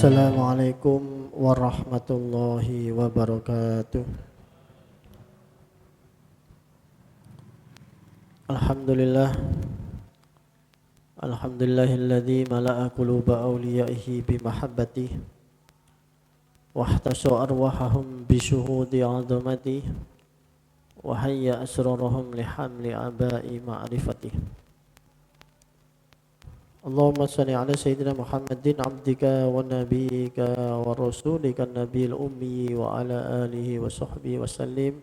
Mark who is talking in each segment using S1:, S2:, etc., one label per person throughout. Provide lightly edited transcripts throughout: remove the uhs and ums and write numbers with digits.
S1: Assalamualaikum warahmatullahi wabarakatuh. Alhamdulillah. Alhamdulillahilladzi mala'a quluba awliyaihi bimahabbatihi wahtasha arwahahum bisyuhudi 'azamatihi wa hayya asrarahum lihamli aba'i ma'rifatihi. Allahumma salli ala sayyidina Muhammadin abdika wa nabiyyika wa rasulika nabiyil ummi wa ala alihi wa sahbihi wa sallim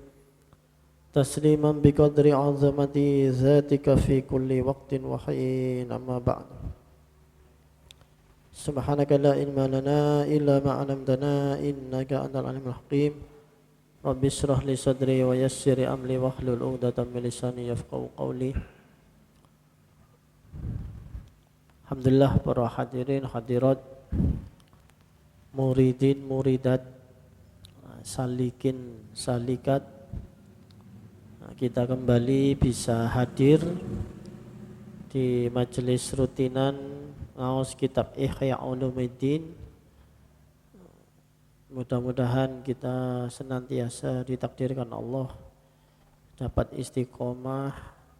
S1: tasliman biqadri azamati zatika fi kulli waqtin wa hin amma ba'd. Subhanaka la ilma lana illa ma 'allamtana innaka antal alimul hakim. Rabbi shrah li sadri wa yassir amri wahlul 'uqdatam min lisani yafqahu qawli. Alhamdulillah para hadirin hadirat, muridin muridat, salikin salikat, kita kembali bisa hadir di majelis rutinan ngaos kitab Ihya Ulumuddin. Mudah-mudahan kita senantiasa ditakdirkan Allah dapat istiqomah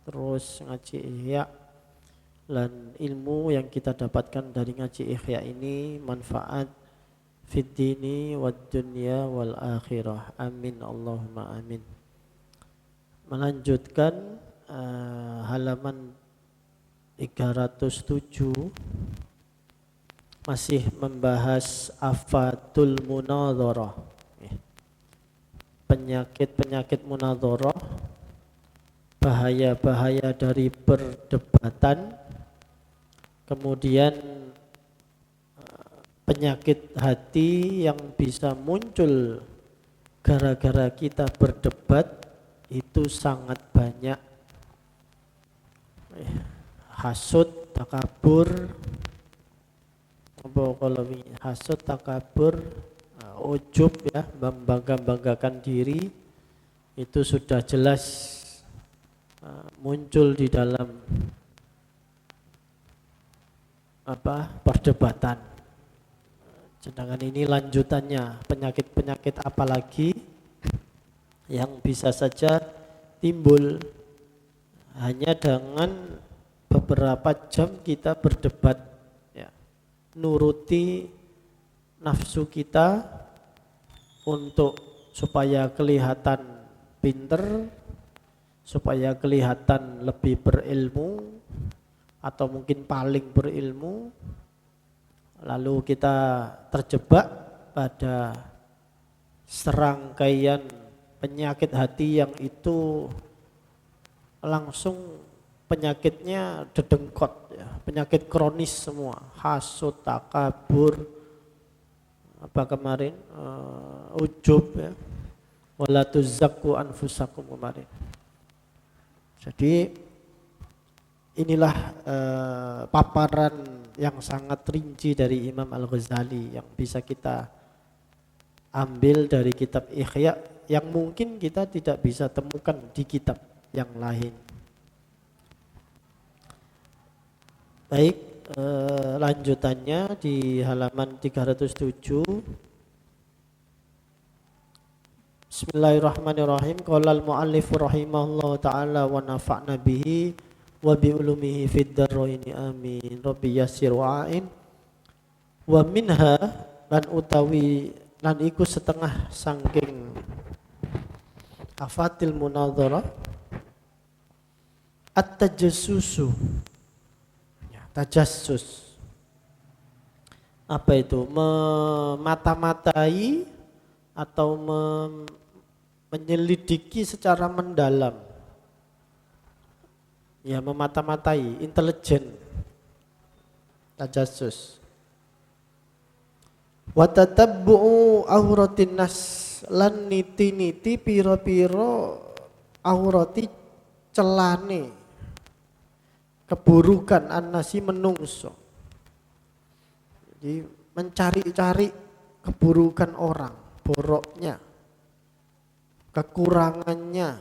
S1: terus ngaji Ihya, dan ilmu yang kita dapatkan dari ngaji Ihya ini manfaat fid dini wad dunya wal akhirah. Amin Allahumma amin. Melanjutkan halaman 307, masih membahas afatul munadharah, penyakit-penyakit munadharah, bahaya-bahaya dari perdebatan, kemudian penyakit hati yang bisa muncul gara-gara kita berdebat itu sangat banyak. Hasud, takabur, hasud, takabur, ujub, ya, membangga-banggakan diri, itu sudah jelas muncul di dalam perdebatan. Sedangkan ini lanjutannya, penyakit-penyakit apalagi yang bisa saja timbul hanya dengan beberapa jam kita berdebat, ya, nuruti nafsu kita untuk supaya kelihatan pinter, supaya kelihatan lebih berilmu atau mungkin paling berilmu, lalu kita terjebak pada serangkaian penyakit hati yang itu langsung penyakitnya dedengkot, ya, penyakit kronis semua, hasud, takabur, ujub, ya, wala tuzakku anfusakum kemarin. Jadi inilah paparan yang sangat rinci dari Imam Al-Ghazali yang bisa kita ambil dari kitab Ihya, yang mungkin kita tidak bisa temukan di kitab yang lain. Baik, lanjutannya di halaman 307. Bismillahirrahmanirrahim. Qala al-muallif rahimahullahu taala wa nafa'na bihi wa bi ulumihi fid daraini amin. Rabbi yassir wa'in. Wa minha, lan utawi lan iku setengah sangking afatil munadharah at-tajassusu, ya, tajassus. Apa itu? Memata-matai atau menyelidiki secara mendalam, ya, memata-matai, intelijen, tajassus. Wa tatabbu'u auratin nas, lan niti-niti piro-piro aurati celane keburukan annasi menungso. Jadi mencari-cari keburukan orang, boroknya, kekurangannya,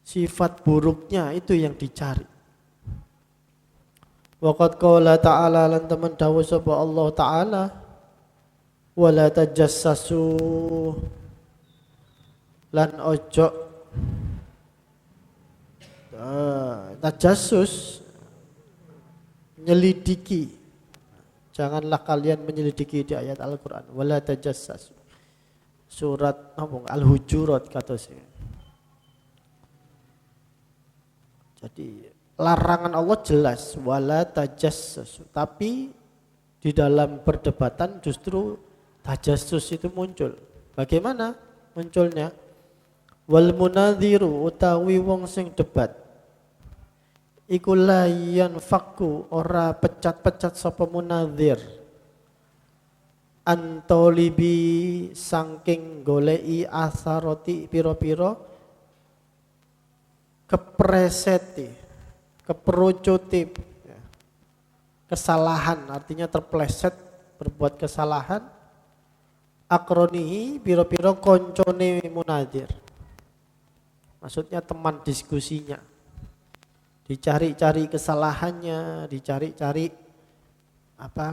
S1: sifat buruknya, itu yang dicari. Waqad qala ta'ala, lan teman dawuh sapa Allah Ta'ala, wala tajassasu lan ojo tajassus nyelidiki, janganlah kalian menyelidiki di ayat Al-Quran. Wala tajassasu, surat Al-Hujurat kata saya. Jadi larangan Allah jelas, wala tajassasu, tapi di dalam perdebatan justru tajassus itu muncul. Bagaimana munculnya? Wal munadhiru utawi wong sing debat iku la yanfaku ora pecat-pecat sapa munadhir antolibi saking golei asaroti piro-piro kepreseti keperucuti kesalahan, artinya terpleset berbuat kesalahan, akronihi piro-piro koncone munadhir, maksudnya teman diskusinya, dicari-cari kesalahannya, dicari-cari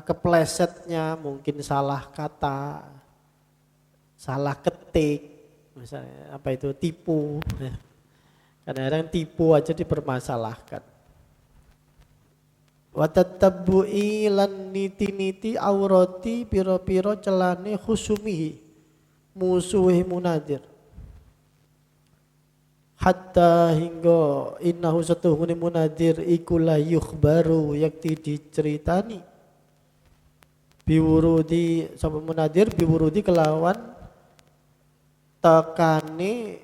S1: keplesetnya, mungkin salah kata, salah ketik, misalnya tipu, kadang-kadang tipu aja dipermasalahkan. Watatabbu'i lan niti-niti aurati piro-piro celane khusumihi musuhi munadhir. Hatta hingga innahu satuhune munadhir iku la yukhbaru yakti diceritani biwurudi sapa munadhir biwurudi kelawan tekane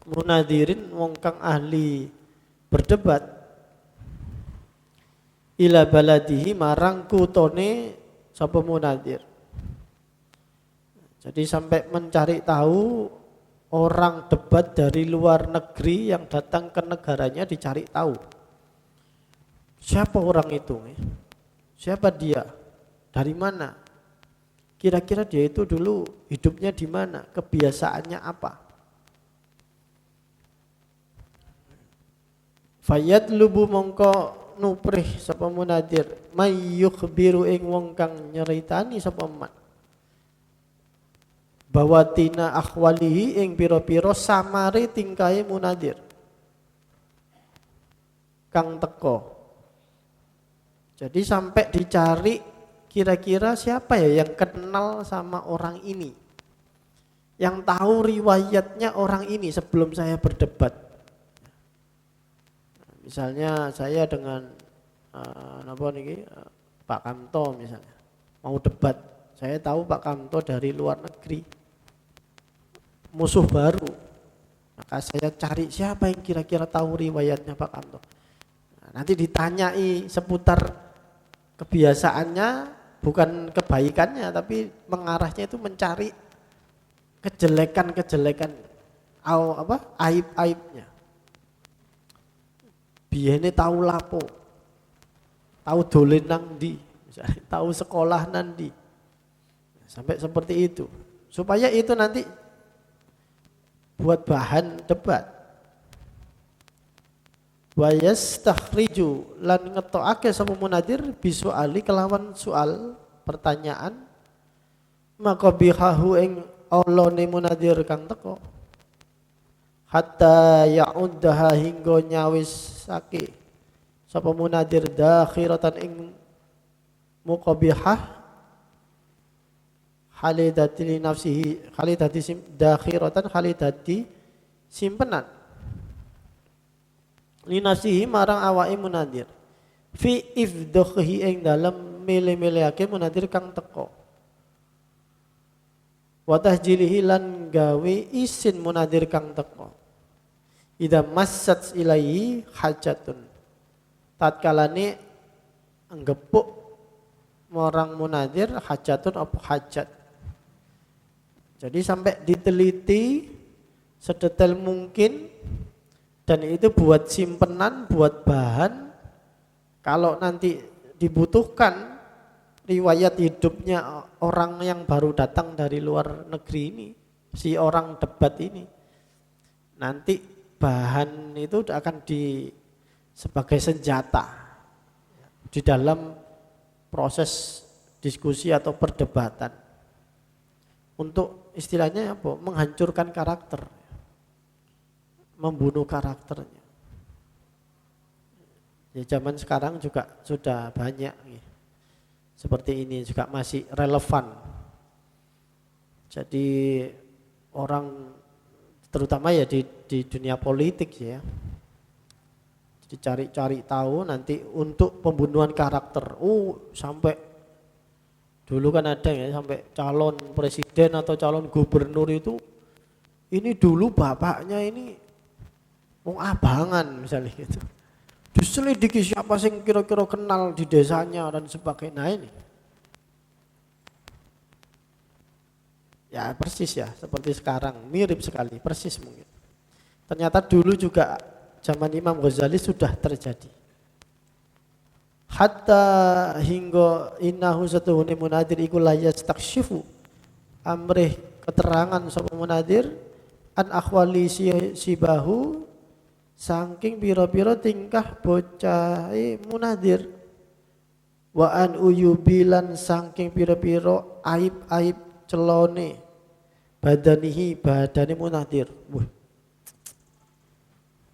S1: munadhirin wong kang ahli berdebat ila baladihi marang kutone sapa munadhir. Jadi sampai mencari tahu orang debat dari luar negeri yang datang ke negaranya, dicari tahu siapa orang itu, siapa dia, dari mana, kira-kira dia itu dulu hidupnya di mana, kebiasaannya apa. Fayadlubu mongko nuprih sapa munadhir mayyukhbiru ing wong kang nyeritani sapa man bawatina akhwalihi ing pira-pira samare tingkahe munadhir kang teko. Jadi sampai dicari kira-kira siapa ya yang kenal sama orang ini, yang tahu riwayatnya orang ini sebelum saya berdebat. Misalnya saya dengan Pak Kamto misalnya mau debat, saya tahu Pak Kamto dari luar negeri, musuh baru, maka saya cari siapa yang kira-kira tahu riwayatnya Pak Kamto. Nah, nanti ditanyai seputar kebiasaannya, bukan kebaikannya, tapi mengarahnya itu mencari kejelekan-kejelekan, aib-aibnya. Biyene tahu lapo, tahu dolen nang ndi, tahu sekolah nandi, sampai seperti itu, supaya itu nanti buat bahan debat. Wa yastakhriju lan ngetokake sapa munadhir bisuali kelawan soal pertanyaan maka bihahu ing olone munadhir kang teko hatta ya'uddaha hingga nyawisake sapa munadhir dakhiratan ing muqabihah halidati li nafsihi, halidati dakhiratan halidati simpenan li nafsihi marang awake munadhir fi ifdhihi ing dalem milih-milihake munadhir kang teko wa tahjilihi lan gawe isin munadhir kang teko ida massat ilaihi hajatun, tatkalane nggepuk orang munadhir hajatun apa hajat. Jadi sampai diteliti sedetail mungkin, dan itu buat simpenan, buat bahan kalau nanti dibutuhkan riwayat hidupnya orang yang baru datang dari luar negeri ini, si orang debat ini, nanti bahan itu akan sebagai senjata di dalam proses diskusi atau perdebatan untuk istilahnya apa? Menghancurkan karakter, membunuh karakternya. Ya, zaman sekarang juga sudah banyak seperti ini, juga masih relevan. Jadi orang terutama ya di dunia politik ya, dicari-cari tahu nanti untuk pembunuhan karakter. Sampai dulu kan ada ya, sampai calon presiden atau calon gubernur itu ini dulu bapaknya ini wong abangan misalnya gitu. Diselidiki siapa sih kira-kira kenal di desanya dan sebagainya. Nah ini ya persis ya seperti sekarang, mirip sekali, persis mungkin. Ternyata dulu juga zaman Imam Ghazali sudah terjadi. Hatta hingga innahu satuhuni munadir iku la yastakshifu amrih keterangan sapa munadir an akhwali sibahu saking pira-pira tingkah bocah munadir wa an uyubilan saking pira-pira aib-aib celone badane munadir.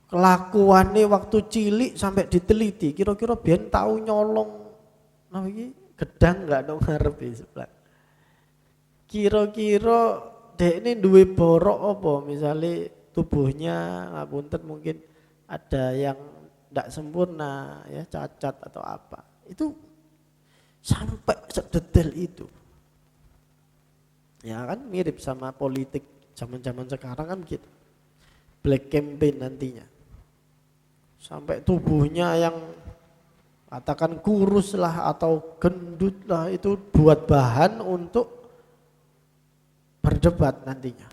S1: Kelakuannya waktu cilik sampai diteliti, kira-kira biyen tahu nyolong napa iki gedang enggak nang ngarepe sebelah. Kira-kira dekne duwe borok apa, misalnya tubuhnya ngapunten mungkin ada yang enggak sempurna ya, cacat atau apa. Itu sampai sedetail itu. Ya kan mirip sama politik zaman-zaman sekarang kan gitu. Black campaign nantinya. Sampai tubuhnya yang katakan kurus lah atau gendut lah itu buat bahan untuk berdebat nantinya.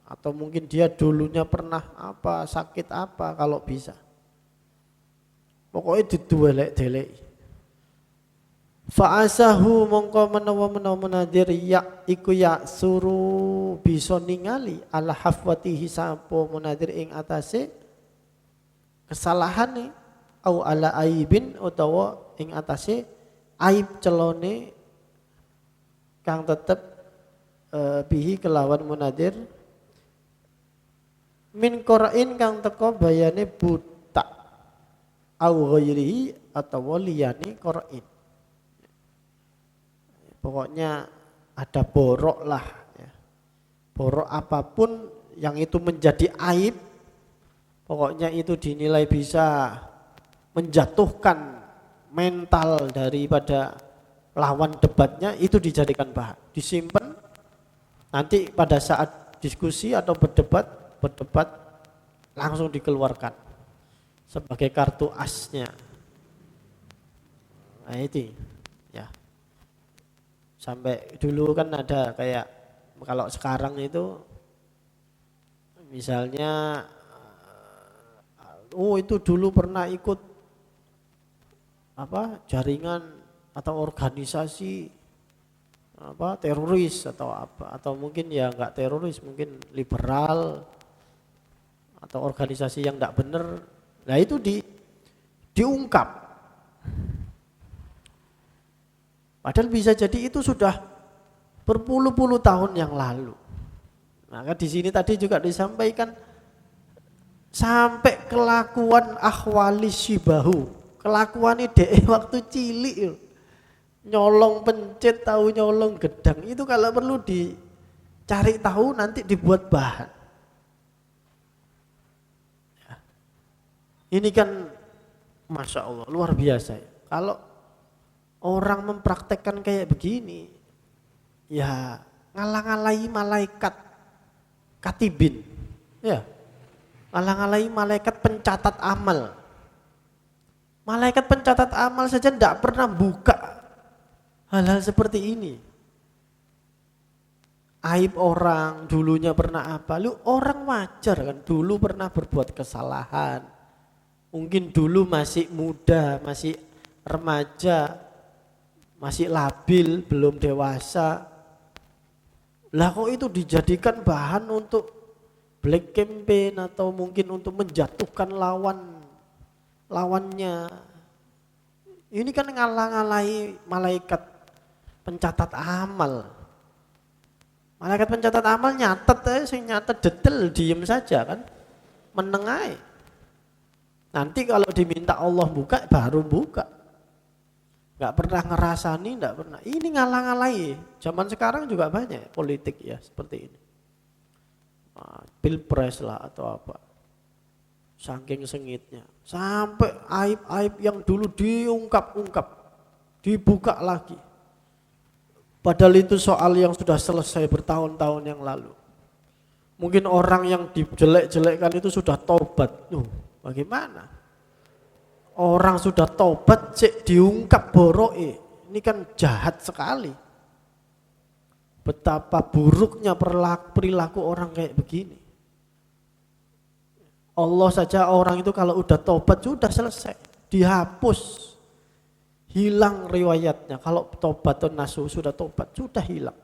S1: Atau mungkin dia dulunya pernah apa, sakit apa kalau bisa. Pokoknya diduelek-delek. Fa'asahu mongko menawa munadir ya iku ya suruh bisa ningali ala hafwatihi sapa munadir ing atase kesalahane au ala aibin utawa ing atase aib celone kang tetep bihi kelawan munadir min qura'in kang teko bayane buta au ghairihi atau liyane qura'in. Pokoknya ada borok lah ya. Borok apapun yang itu menjadi aib, pokoknya itu dinilai bisa menjatuhkan mental daripada lawan debatnya, itu dijadikan bahan, disimpan nanti pada saat diskusi atau berdebat langsung dikeluarkan sebagai kartu asnya. Nah itu ya. Sampai dulu kan ada kayak kalau sekarang itu misalnya itu dulu pernah ikut apa jaringan atau organisasi apa teroris atau apa, atau mungkin ya enggak teroris, mungkin liberal atau organisasi yang enggak benar. Nah itu diungkap. Padahal bisa jadi itu sudah berpuluh-puluh tahun yang lalu. Maka di sini tadi juga disampaikan sampai kelakuan akhwali sibahu, kelakuan ide waktu cilik, nyolong pencet, tahu nyolong gedang, itu kalau perlu dicari tahu nanti dibuat bahan. Ini kan Masya Allah luar biasa ya. Kalau orang mempraktekkan kayak begini, ya ngalang-alai malaikat katibin, ya ngalang-alai malaikat pencatat amal. Malaikat pencatat amal saja tidak pernah buka hal-hal seperti ini. Aib orang, dulunya pernah apa, lu orang wajar kan, dulu pernah berbuat kesalahan. Mungkin dulu masih muda, masih remaja, masih labil, belum dewasa. Lah kok itu dijadikan bahan untuk black campaign atau mungkin untuk menjatuhkan lawannya. Ini kan ngalang-alai malaikat pencatat amal. Malaikat pencatat amal nyatet sing nyatet detail diem saja kan. Menengai. Nanti kalau diminta Allah buka baru buka. Enggak pernah ngerasani, enggak pernah. Ini ngalang-alai. Zaman sekarang juga banyak politik ya seperti ini. Pilpres lah atau apa. Saking sengitnya. Sampai aib-aib yang dulu diungkap-ungkap. Dibuka lagi. Padahal itu soal yang sudah selesai bertahun-tahun yang lalu. Mungkin orang yang dijelek-jelekkan itu sudah taubat. Bagaimana? Orang sudah taubat cek diungkap boroke. Ini kan jahat sekali. Betapa buruknya perilaku orang kayak begini. Allah saja orang itu kalau udah taubat sudah selesai. Dihapus. Hilang riwayatnya. Kalau taubatun nasuh sudah taubat, sudah hilang.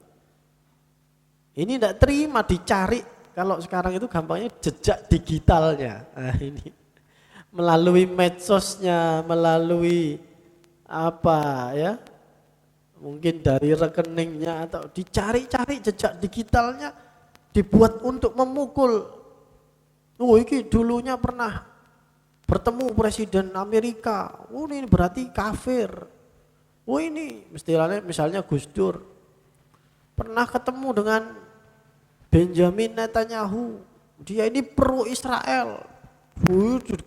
S1: Ini tidak terima dicari. Kalau sekarang itu gampangnya jejak digitalnya. Nah ini. Melalui medsosnya, melalui apa ya. Mungkin dari rekeningnya atau dicari-cari jejak digitalnya. Dibuat untuk memukul. Ini dulunya pernah bertemu Presiden Amerika, ini berarti kafir. Ini misalnya Gus Dur pernah ketemu dengan Benjamin Netanyahu, dia ini pro Israel,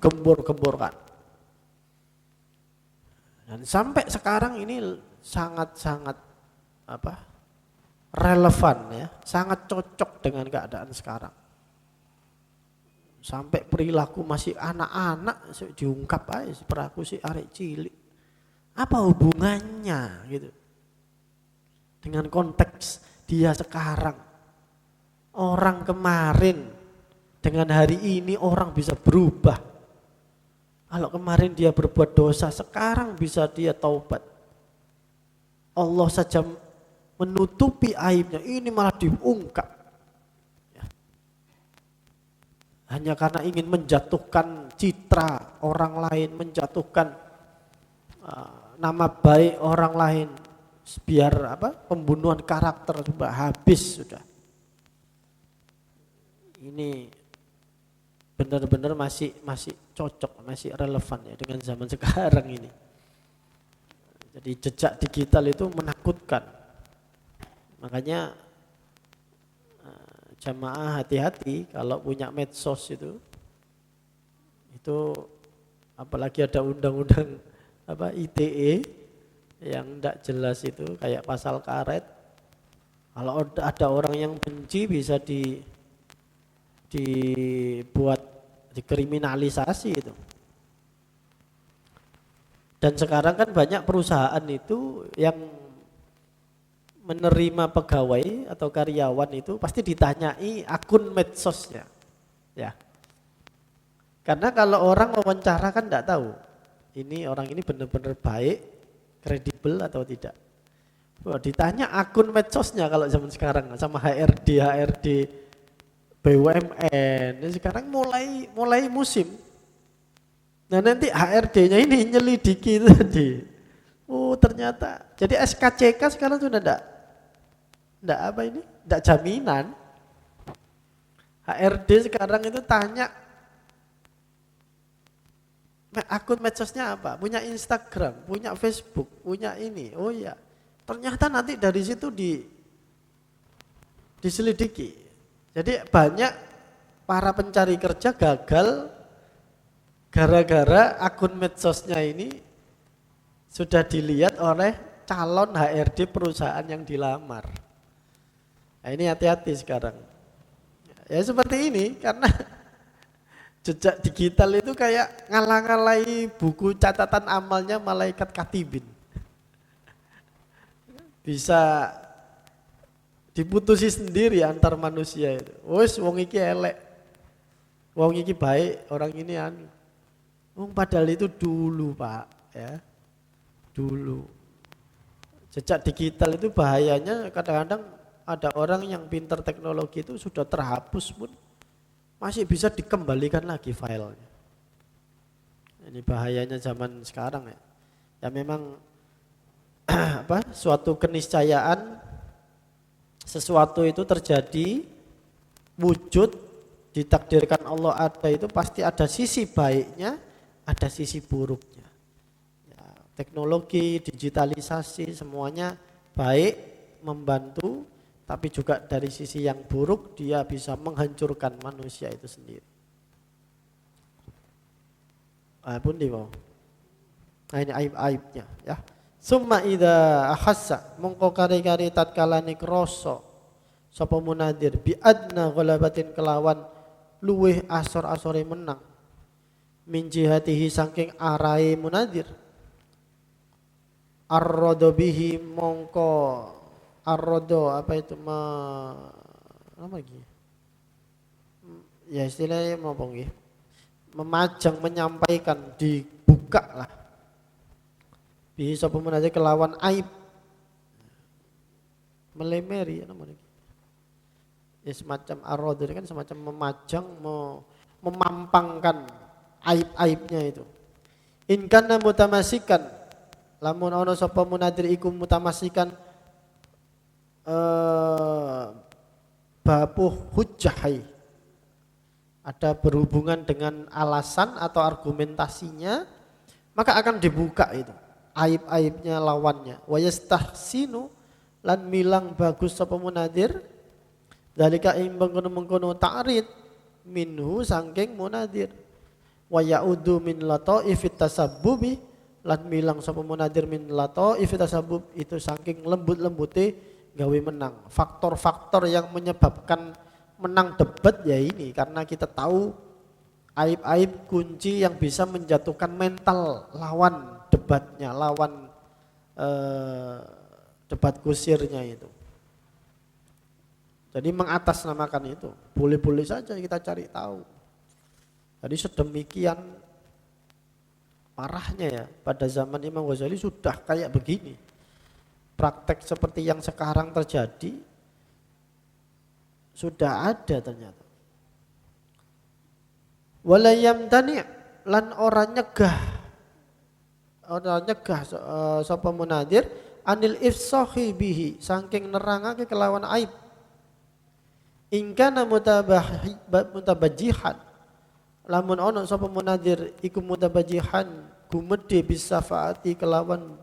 S1: gembor-gemborkan. Dan sampai sekarang ini sangat-sangat relevan ya, sangat cocok dengan keadaan sekarang. Sampai perilaku masih anak-anak diungkap aja perilaku si arek cilik. Apa hubungannya gitu dengan konteks dia sekarang? Orang kemarin dengan hari ini orang bisa berubah. Kalau kemarin dia berbuat dosa, sekarang bisa dia taubat. Allah saja menutupi aibnya, ini malah diungkap. Hanya karena ingin menjatuhkan citra orang lain, menjatuhkan nama baik orang lain, biar pembunuhan karakter sudah habis sudah. Ini benar-benar masih cocok, masih relevan ya dengan zaman sekarang ini. Jadi jejak digital itu menakutkan. Makanya jamaah hati-hati kalau punya medsos itu apalagi ada undang-undang ITE yang tidak jelas itu kayak pasal karet. Kalau ada orang yang benci bisa dibuat dikriminalisasi itu. Dan sekarang kan banyak perusahaan itu yang menerima pegawai atau karyawan itu pasti ditanyai akun medsosnya, ya. Karena kalau orang wawancara kan tidak tahu, orang ini benar-benar baik, kredibel atau tidak. Ditanya akun medsosnya kalau zaman sekarang sama HRD BUMN. Sekarang mulai musim. Nah nanti HRD-nya ini nyelidiki tadi. Ternyata jadi SKCK sekarang sudah tidak jaminan. HRD sekarang itu tanya akun medsosnya apa, punya Instagram, punya Facebook, punya ini. Oh ya, ternyata nanti dari situ diselidiki. Jadi banyak para pencari kerja gagal gara-gara akun medsosnya ini sudah dilihat oleh calon HRD perusahaan yang dilamar. Nah ini hati-hati sekarang. Ya seperti ini karena jejak digital itu kayak ngalang-alai buku catatan amalnya malaikat katibin. Bisa diputusi sendiri antar manusia itu. Wes wong iki elek. Wong iki baik, orang ini anu. Padahal itu dulu, Pak, ya. Dulu. Jejak digital itu bahayanya kadang-kadang ada orang yang pintar teknologi itu sudah terhapus pun masih bisa dikembalikan lagi filenya. Ini bahayanya zaman sekarang ya. Ya memang suatu keniscayaan sesuatu itu terjadi, wujud, ditakdirkan Allah ada, itu pasti ada sisi baiknya, ada sisi buruknya. Ya, teknologi, digitalisasi semuanya baik, membantu, tapi juga dari sisi yang buruk dia bisa menghancurkan manusia itu sendiri. Pun di bawah. Nah ini aib-aibnya ya. Summa idza akhassa mongko kari-kari tatkala nikroso sapa munadir bi adna ghalabatin kelawan luweh asor-asore menang min jihatihi saking arai munadir arrodo bihi mongko arrodo apa itu apa lagi ya istilahnya mau nggih memajang menyampaikan dibuka lah bisa pemunadir kelawan aib melemeri namanya ya semacam arrodo kan semacam memajang memampangkan aib-aibnya itu in kana mutamasikan lamun ono sapa munadir iku mutamasikan bapuh hujjahai ada berhubungan dengan alasan atau argumentasinya maka akan dibuka itu aib-aibnya lawannya wa yastahsinu lan milang bagus sapa munadir dalika ing mengkono ta'rid minhu saking munadir wa yaudu min lataifit tasabbubi lan milang sapa munadir min lataifit tasabbub itu saking lembut-lembute gawe menang. Faktor-faktor yang menyebabkan menang debat ya ini karena kita tahu aib-aib kunci yang bisa menjatuhkan mental lawan debatnya, lawan debat kusirnya itu. Jadi mengatasnamakan itu, boleh-boleh saja kita cari tahu. Jadi sedemikian parahnya ya pada zaman Imam Ghazali sudah kayak begini. Praktek seperti yang sekarang terjadi sudah ada ternyata. Walayam tani lan orang nyegah sapa munadir anil ifsahi bihi saking nerangake kelawan aib ingkana mutabajihan lamun ono sapa munadir iku mutabajihan gumedhe bisa faati kelawan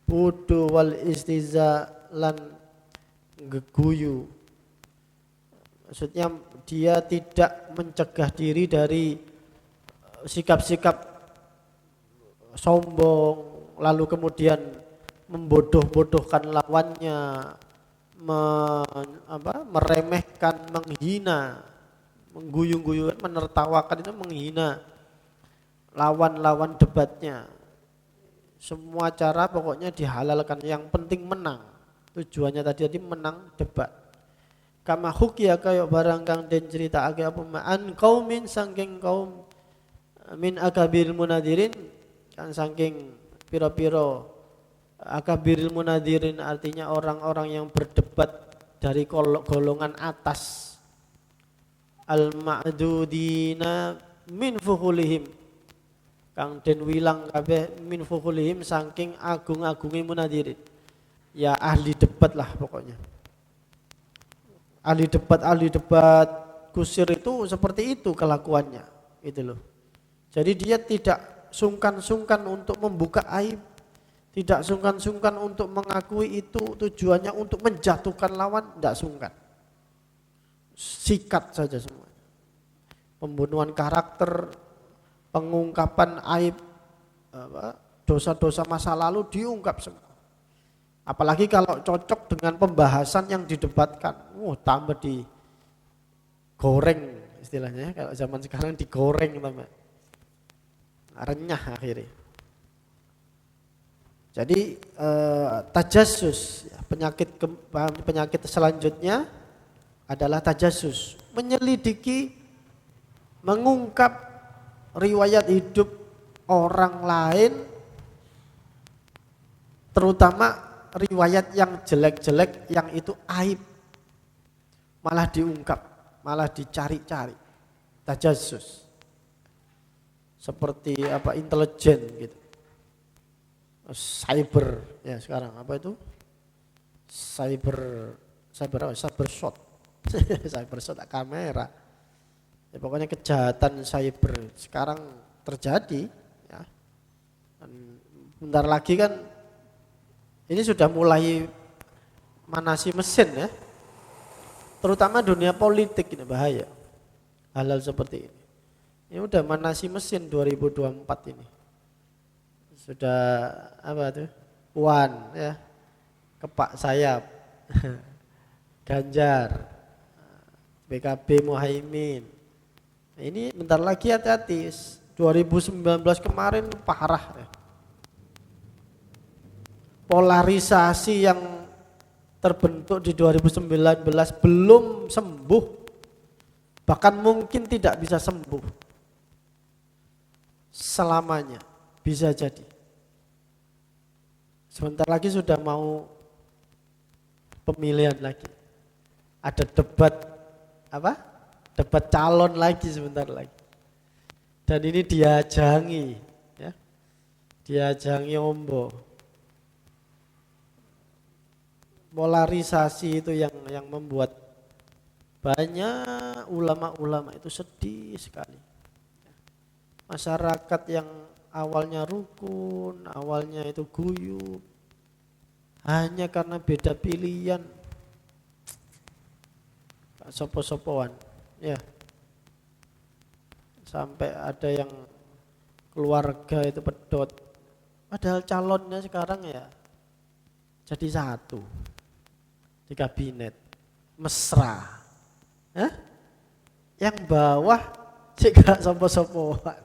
S1: bodoh wal istiza lan geguyu maksudnya dia tidak mencegah diri dari sikap-sikap sombong lalu kemudian membodoh-bodohkan lawannya meremehkan, menghina, mengguyung-guyung, menertawakan itu menghina lawan-lawan debatnya. Semua cara pokoknya dihalalkan, yang penting menang. Tujuannya tadi menang debat. Kama hukia kaya barang kang den critakake apa an qaumin saking kaum min akabiril munadirin kan saking pira-pira akabiril munadirin artinya orang-orang yang berdebat dari golongan atas al ma'dudina min fuhulihim kang den wilang kabeh min fuhulihim saking agung-agunge munadirin ya ahli debat lah pokoknya ahli debat kusir itu seperti itu kelakuannya itu loh. Jadi dia tidak sungkan-sungkan untuk membuka aib, tidak sungkan-sungkan untuk mengakui itu tujuannya untuk menjatuhkan lawan, tidak sungkan. Sikat saja semua. Pembunuhan karakter, pengungkapan aib, dosa-dosa masa lalu diungkap semua. Apalagi kalau cocok dengan pembahasan yang didebatkan, tambah digoreng istilahnya. Kalau zaman sekarang digoreng tambah renyah akhirnya. Jadi tajassus penyakit selanjutnya adalah tajassus, menyelidiki, mengungkap riwayat hidup orang lain, terutama riwayat yang jelek-jelek yang itu aib, malah diungkap, malah dicari-cari, tajassus, seperti intelijen gitu. cyber ya sekarang apa itu? Cyber apa? Cyber shot. Cyber shot kamera. Ya, pokoknya kejahatan cyber sekarang terjadi ya. Dan bentar lagi kan ini sudah mulai manasi mesin ya. Terutama dunia politik ini bahaya. Hal-hal seperti ini. Ini udah manasi mesin 2024 ini. Sudah apa tuh? Puan ya. Kepak sayap. Ganjar. PKB Muhaimin. Ini bentar lagi hati-hati. 2019 kemarin parah ya. Polarisasi yang terbentuk di 2019 belum sembuh, bahkan mungkin tidak bisa sembuh selamanya, bisa jadi. Sebentar lagi sudah mau pemilihan lagi, ada debat apa? Debat calon lagi sebentar lagi, dan ini diajangi, ya, diajangi ombo. Polarisasi itu yang membuat banyak ulama-ulama itu sedih sekali. Masyarakat yang awalnya rukun, awalnya itu guyup, hanya karena beda pilihan, sopo-sopoan, ya. Sampai ada yang keluarga itu pedot, padahal calonnya sekarang ya jadi satu. Di kabinet mesra, yang bawah juga sopo-sopoan.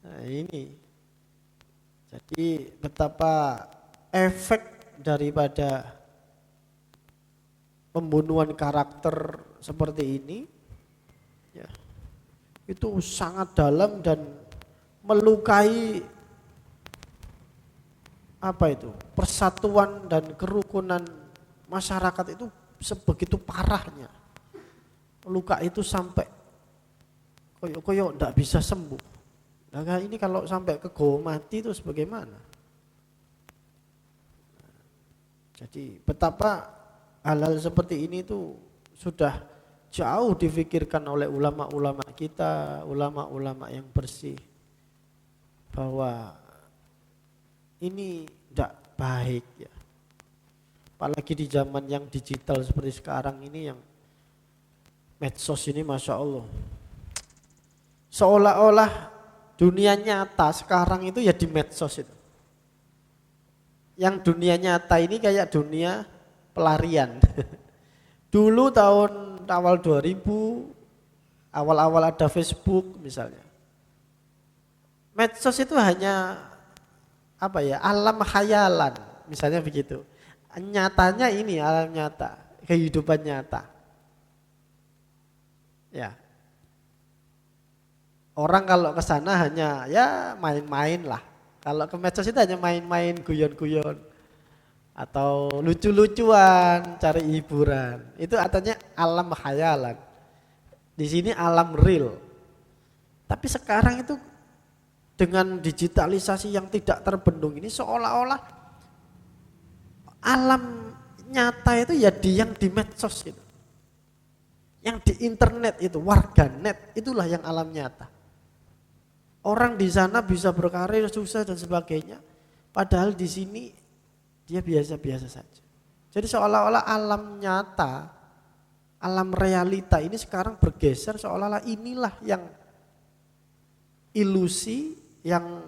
S1: Nah ini, jadi betapa efek daripada pembunuhan karakter seperti ini, ya, itu sangat dalam dan melukai apa itu persatuan dan kerukunan masyarakat itu sebegitu parahnya. Luka itu sampai koyo enggak bisa sembuh. Nah, ini kalau sampai ke goa mati itu bagaimana? Jadi betapa hal-hal seperti ini itu sudah jauh difikirkan oleh ulama-ulama kita, ulama-ulama yang bersih, bahwa ini enggak baik ya. Apalagi di zaman yang digital seperti sekarang ini, yang medsos ini Masya Allah. Seolah-olah dunia nyata sekarang itu ya di medsos itu. Yang dunia nyata ini kayak dunia pelarian. Dulu tahun awal 2000, awal-awal ada Facebook misalnya. Medsos itu hanya apa ya, alam khayalan misalnya begitu. Nyatanya ini alam nyata, kehidupan nyata. Ya. Orang kalau ke sana hanya ya main-main lah. Kalau ke medsos itu hanya main-main, guyon-guyon atau lucu-lucuan, cari hiburan. Itu artinya alam khayalan. Di sini alam real. Tapi sekarang itu dengan digitalisasi yang tidak terbendung ini seolah-olah alam nyata itu ya yang di medsos itu. Yang di internet itu, warganet, itulah yang alam nyata. Orang di sana bisa berkarir, sukses dan sebagainya. Padahal di sini dia biasa-biasa saja. Jadi seolah-olah alam nyata, alam realita ini sekarang bergeser, seolah-olah inilah yang ilusi, yang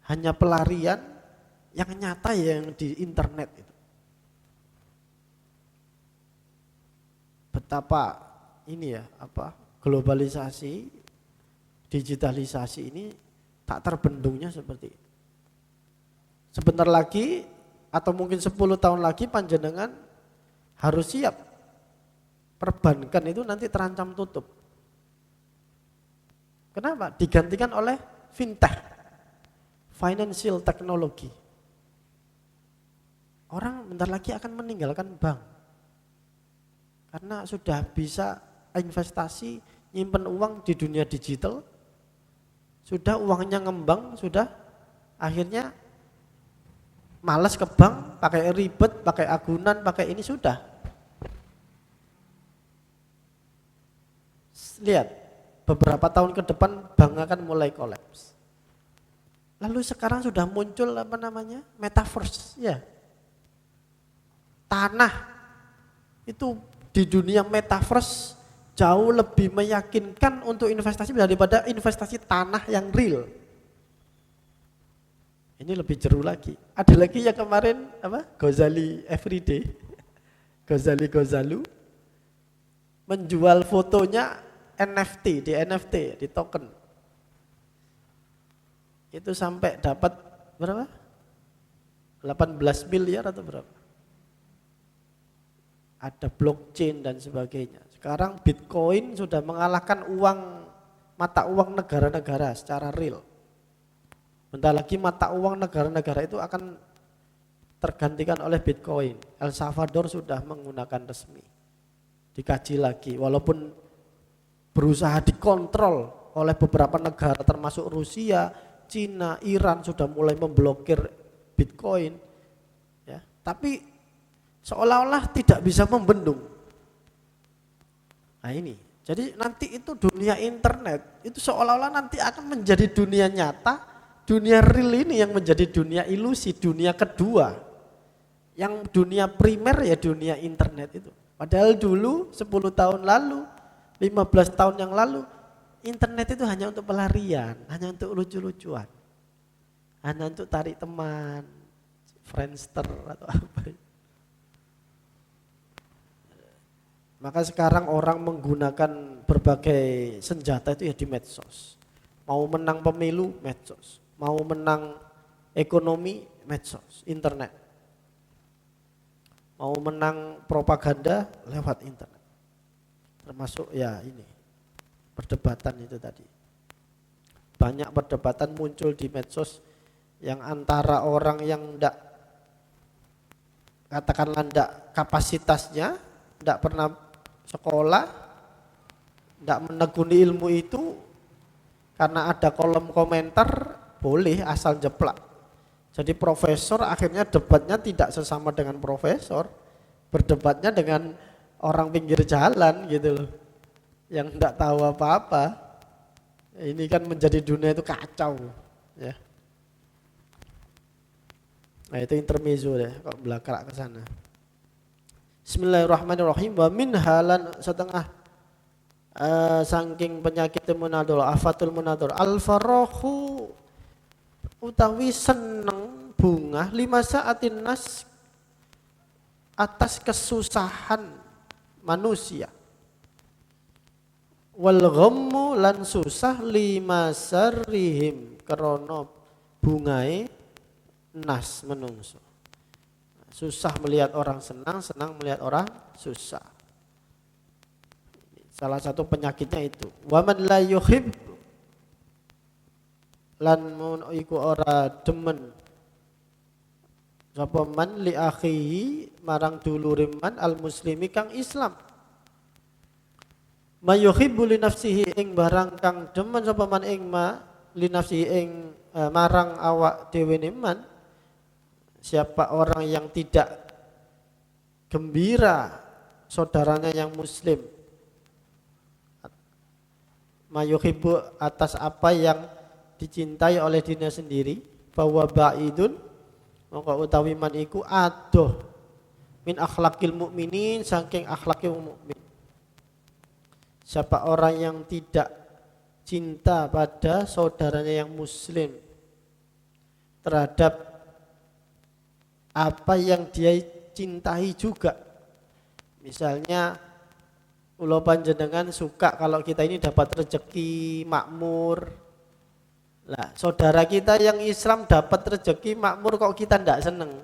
S1: hanya pelarian, yang nyata yang di internet itu. Betapa ini ya, apa, globalisasi, digitalisasi ini tak terbendungnya seperti itu. Sebentar lagi atau mungkin 10 tahun lagi panjenengan harus siap. Perbankan itu nanti terancam tutup. Kenapa? Digantikan oleh fintech, financial technology. Orang bentar lagi akan meninggalkan bank. Karena sudah bisa investasi, nyimpen uang di dunia digital. Sudah uangnya ngembang, sudah akhirnya Males ke bank, pakai ribet, pakai agunan, pakai ini sudah. Lihat, beberapa tahun ke depan bank akan mulai kolaps. Lalu sekarang sudah muncul metaverse, ya. Tanah itu di dunia metaverse jauh lebih meyakinkan untuk investasi daripada investasi tanah yang real. Ini lebih jeru lagi. Ada lagi yang kemarin Ghazali Everyday, Ghazalu menjual fotonya NFT, di token. Itu sampai dapat berapa? 18 miliar atau berapa? Ada blockchain dan sebagainya. Sekarang Bitcoin sudah mengalahkan mata uang negara-negara secara real. Bentar lagi mata uang negara-negara itu akan tergantikan oleh Bitcoin. El Salvador sudah menggunakan resmi. Dikaji lagi, walaupun berusaha dikontrol oleh beberapa negara termasuk Rusia, Cina, Iran sudah mulai memblokir Bitcoin. Ya, tapi seolah-olah tidak bisa membendung. Nah ini, jadi nanti itu dunia internet, itu seolah-olah nanti akan menjadi dunia nyata, dunia real ini yang menjadi dunia ilusi, dunia kedua. Yang dunia primer ya dunia internet itu. Padahal dulu 10 tahun lalu, 15 tahun yang lalu, internet itu hanya untuk pelarian, hanya untuk lucu-lucuan. Hanya untuk tarik teman, Friendster atau apa. Maka sekarang orang menggunakan berbagai senjata itu ya di medsos. Mau menang pemilu, medsos. Mau menang ekonomi, medsos, internet. Mau menang propaganda, lewat internet. Termasuk ya ini, perdebatan itu tadi. Banyak perdebatan muncul di medsos yang antara orang yang katakanlah kapasitasnya, tidak pernah sekolah, tidak menekuni ilmu itu, karena ada kolom komentar boleh asal jeplak. Jadi profesor akhirnya debatnya tidak sesama dengan profesor, berdebatnya dengan orang pinggir jalan gitu loh, yang tidak tahu apa-apa. Ini kan menjadi dunia itu kacau, ya. Nah itu intermezzo deh, kok belakang ke sana. Bismillahirrahmanirrahim. Wa min halan setengah saking penyakit munadul, afatul munadul, al-farahu utawi seneng bunga lima saatin nas atas kesusahan manusia, wal ghammu lan susah lima sarrihim krana bungae nas menungso. Susah melihat orang senang, senang melihat orang susah. Salah satu penyakitnya itu. Wa man la yuhib lan iku ora demen sapa man li akhihi marang dulure man al muslimi kang Islam. Mayuhibbu li nafsihi ing barang kang demen sapa man ing ma li nafsihi ing marang awak dhewe man. Siapa orang yang tidak gembira saudaranya yang muslim, mayuhibbu atas apa yang dicintai oleh dirinya sendiri, bahwa ba'idun maka utawi man iku adoh min akhlakil mukminin saking akhlakil mukmin. Siapa orang yang tidak cinta pada saudaranya yang muslim terhadap apa yang dia cintai juga. Misalnya ulo panjenengan suka kalau kita ini dapat rezeki makmur. Lah, saudara kita yang Islam dapat rezeki makmur kok kita tidak seneng.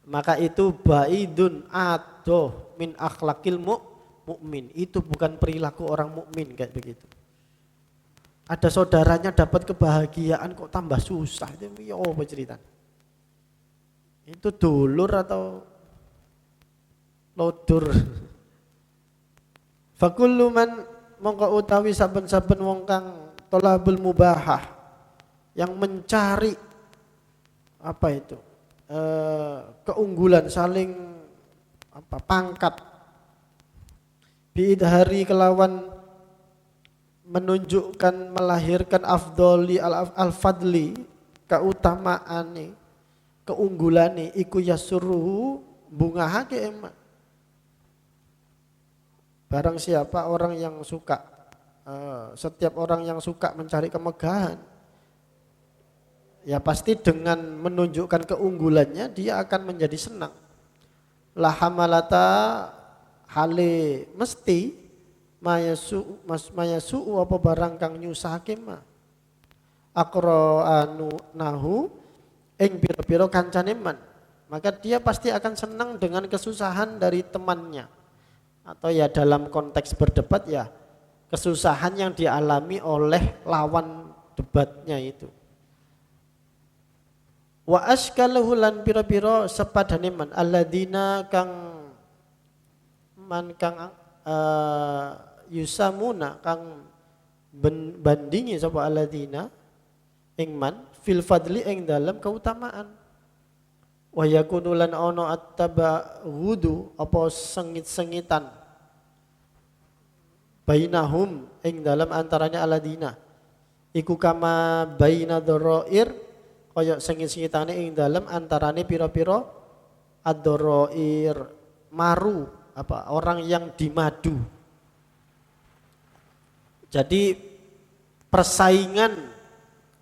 S1: Maka itu baidun adoh min akhlakil mukmin. Itu bukan perilaku orang mukmin kayak begitu. Ada saudaranya dapat kebahagiaan kok tambah susah, itu ya apa cerita? Itu dulur atau lodur? Fakullu man mongko utawi saben-saben wong kang tolabul mubahah, yang mencari apa itu? Keunggulan, saling pangkat. Biidhari kelawan menunjukkan, melahirkan afdoli al-fadli, keutamaane, keunggulane iku yasuruhu bungahake emak. Barang siapa orang yang suka, setiap orang yang suka mencari kemegahan, ya pasti dengan menunjukkan keunggulannya dia akan menjadi senang. La hamalata hale mesti mayasu apa barang kang nyusahake ma akro anu nahu ing pira-pira kancane man, maka dia pasti akan senang dengan kesusahan dari temannya, atau ya dalam konteks berdebat ya kesusahan yang dialami oleh lawan debatnya itu. Wa askalahu lan pira-pira sepadane man alladzina kang man kang yusamuna kang bandingi sapa alladzina ing man fil fadli ing dalam keutamaan. Wa yakunu lan ono at-tabahudu apa sengit-sengitan bainahum ing dalam antaranya alladzina iku kama baina dharair kaya sengit-sengitane ing dalam antarane pira-pira ad-dharair maru apa orang yang dimadu. Jadi persaingan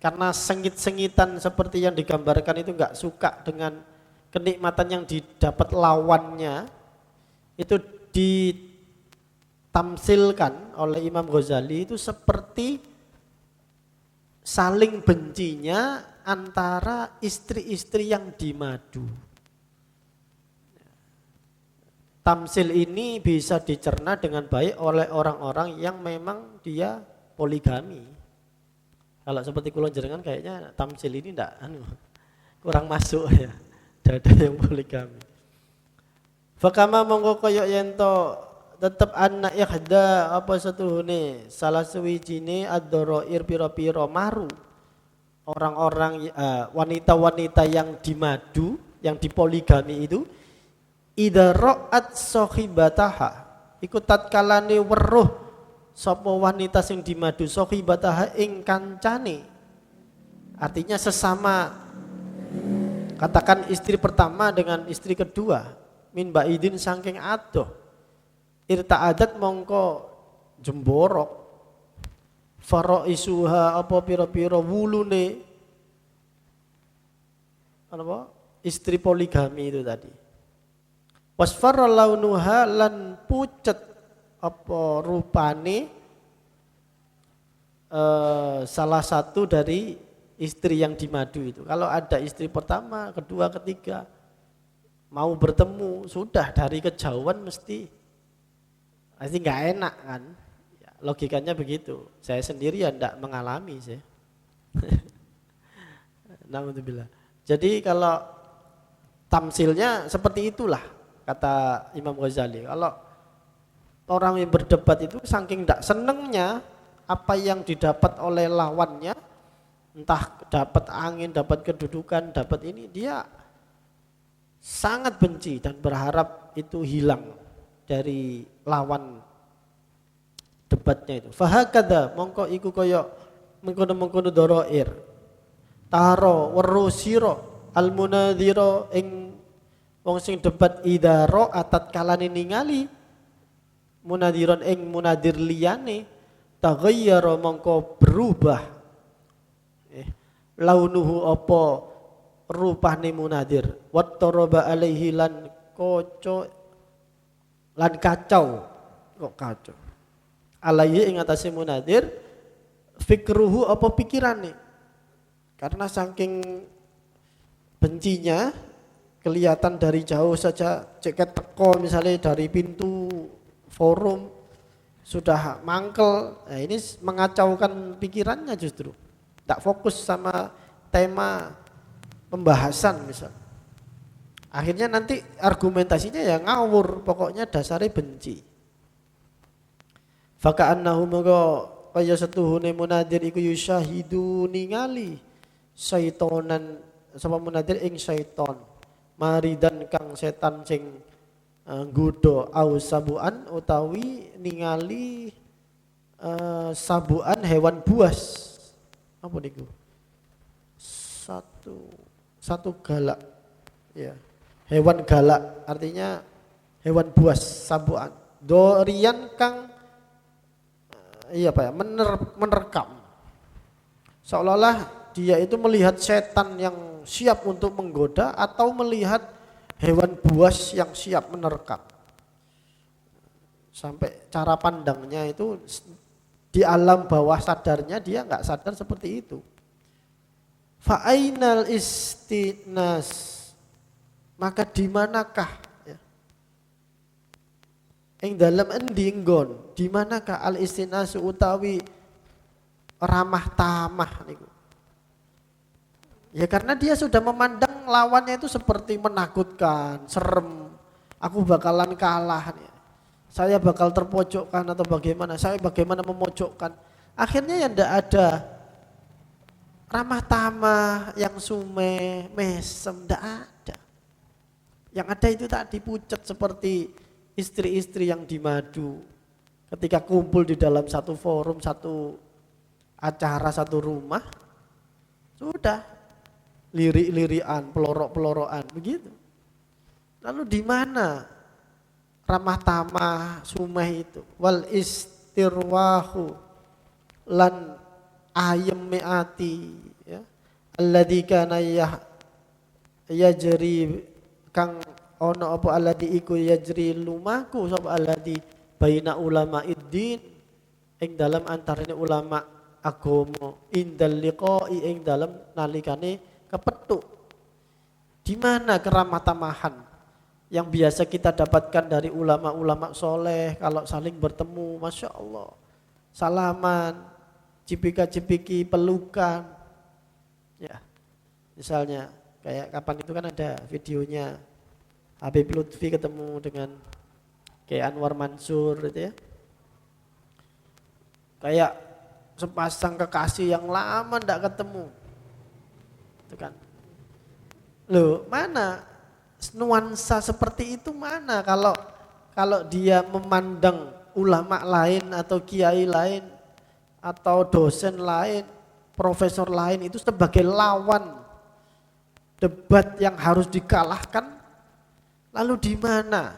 S1: karena sengit-sengitan seperti yang digambarkan itu enggak suka dengan kenikmatan yang didapat lawannya, itu ditamsilkan oleh Imam Ghazali itu seperti saling bencinya antara istri-istri yang dimadu. Tamsil ini bisa dicerna dengan baik oleh orang-orang yang memang dia poligami. Kalau seperti kulon jenengan kayaknya tamsil ini enggak kurang masuk ya. Ada yang poligami. Fakama mongko kaya yento tetep anak ihda apa satuhune salah suwijine ad-dharair pira-pira maru. Orang-orang wanita-wanita yang dimadu, yang dipoligami itu idza ra'at sahibataha iku tatkalane weruh sapa wanita sing dimadu sahibataha ing kancane, artinya sesama, katakan istri pertama dengan istri kedua min baidin saking adoh irta'adat mongko jemborok faraisuha apa pira-pira wulune apa istri poligami itu tadi. Wasfarra launuha lan pucet apa rupane salah satu dari istri yang dimadu itu. Kalau ada istri pertama, kedua, ketiga mau bertemu sudah dari kejauhan mesti nggak enak kan? Ya, logikanya begitu. Saya sendiri ya enggak mengalami sih. Alhamdulillah. Jadi kalau tamsilnya seperti itulah kata Imam Ghazali. Kalau orang yang berdebat itu saking tidak senengnya apa yang didapat oleh lawannya, entah dapat angin, dapat kedudukan, dapat ini, dia sangat benci dan berharap itu hilang dari lawan debatnya itu. Fahakadha mongko iku kaya mengkono-mengkono dharair taro weru sira almunadhira ing wong sing debat idaro atat kalane ningali munadiron ing munadir liyane taghayyara mongko berubah launuhu apa rupane munadir wattaraba alaihi lan koco lan kacau kok kacau alaihi ing atase munadir fikruhu apa pikirane, karena saking bencinya kelihatan dari jauh saja, ceket teko misalnya dari pintu forum sudah mangkel. Nah, ini mengacaukan pikirannya justru. Tak fokus sama tema pembahasan misal. Akhirnya nanti argumentasinya ya ngawur, pokoknya dasarnya benci. Faka'annahu maka kaya setuhune munadir iku yusyahidu ningali syaitonan sapa munadir ing syaiton maridan kang setan sing nggodha au sabuan utawi ningali sabuan hewan buas. Apa niku? Satu galak. Ya. Hewan galak artinya hewan buas, sabuan. Dorian kang menerkam. Seolah-olah dia itu melihat setan yang siap untuk menggoda atau melihat hewan buas yang siap menerkam. Sampai cara pandangnya itu di alam bawah sadarnya dia nggak sadar seperti itu. Fa'ainal istinas, maka di manakah ya? Ing dalam endi nggon, di manakah al istinas utawi ramah tamah niku. Ya karena dia sudah memandang lawannya itu seperti menakutkan, serem. Aku bakalan kalah nih. Saya bakal terpojokkan atau bagaimana? Saya bagaimana memojokkan? Akhirnya ya ndak ada ramah tamah yang sume, mesem, ndak ada. Yang ada itu tak dipucat seperti istri-istri yang dimadu. Ketika kumpul di dalam satu forum, satu acara, satu rumah, sudah lirik-lirian, pelorok-pelorokan, begitu. Lalu di mana ramah tamah sumeh itu? Wal istirwahu lan ayem meati, ya. Alladzi kana yajri kang ono apa alladzi iku yajri lumaku sapa alladzi baina ulama iddin ing dalam antarane ulama agama indal liqa'i ing dalam nalikane kepethuk. Di mana keramah tamahan yang biasa kita dapatkan dari ulama-ulama soleh kalau saling bertemu, masya Allah, salaman, cipika-cipiki, pelukan, ya. Misalnya kayak kapan itu kan ada videonya Habib Lutfi ketemu dengan kayak Anwar Mansur gitu ya. Kayak sepasang kekasih yang lama ndak ketemu. Itu kan. Loh, mana nuansa seperti itu mana kalau dia memandang ulama lain atau kiai lain atau dosen lain, profesor lain itu sebagai lawan debat yang harus dikalahkan. Lalu di mana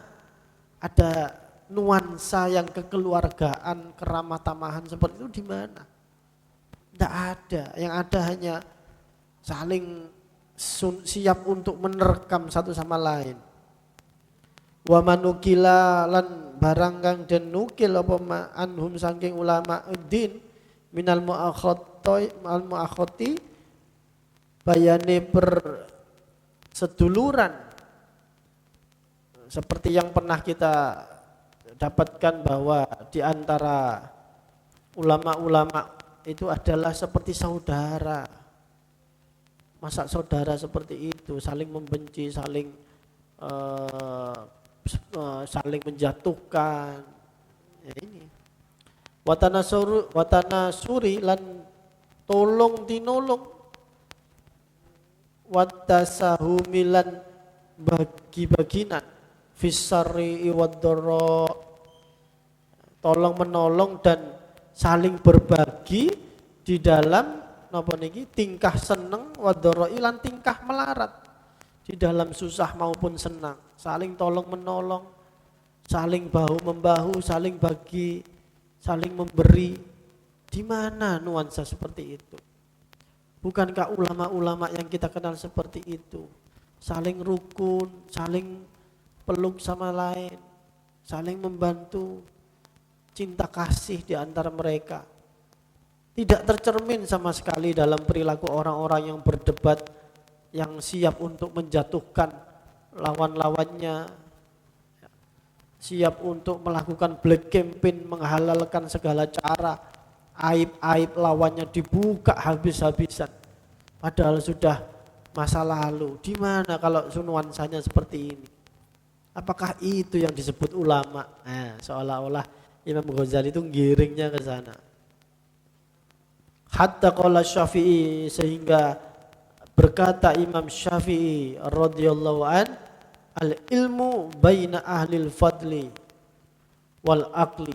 S1: ada nuansa yang kekeluargaan, keramah tamahan seperti itu di mana? Tidak ada. Yang ada hanya saling siap untuk menerkam satu sama lain. Wa manukila lan barang kang den nukil apa anhum saking ulama din minal muakhati bayane berseduluran seperti yang pernah kita dapatkan bahwa di antara ulama-ulama itu adalah seperti saudara. Masa saudara seperti itu saling membenci, saling menjatuhkan. Ya ini. Watana suri lan tolong tinolong. Watasahumilan bagi-baginan fisari iwadoro, tolong menolong dan saling berbagi di dalam napa niki tingkah seneng wadoro ilan tingkah melarat, di dalam susah maupun senang, saling tolong menolong, saling bahu membahu, saling bagi, saling memberi. Di mana nuansa seperti itu? Bukankah ulama-ulama yang kita kenal seperti itu? Saling rukun, saling peluk sama lain, saling membantu, cinta kasih di antara mereka. Tidak tercermin sama sekali dalam perilaku orang-orang yang berdebat, yang siap untuk menjatuhkan lawan-lawannya, siap untuk melakukan black campaign, menghalalkan segala cara, aib-aib lawannya dibuka habis-habisan. Padahal sudah masa lalu. Di mana kalau nuansanya seperti ini? Apakah itu yang disebut ulama? Seolah-olah Imam Ghazali itu giringnya ke sana. Hatta qala Syafi'i, sehingga Berkata Imam Syafi'i radhiyallahu an, al ilmu baina ahlil fadli wal aqli.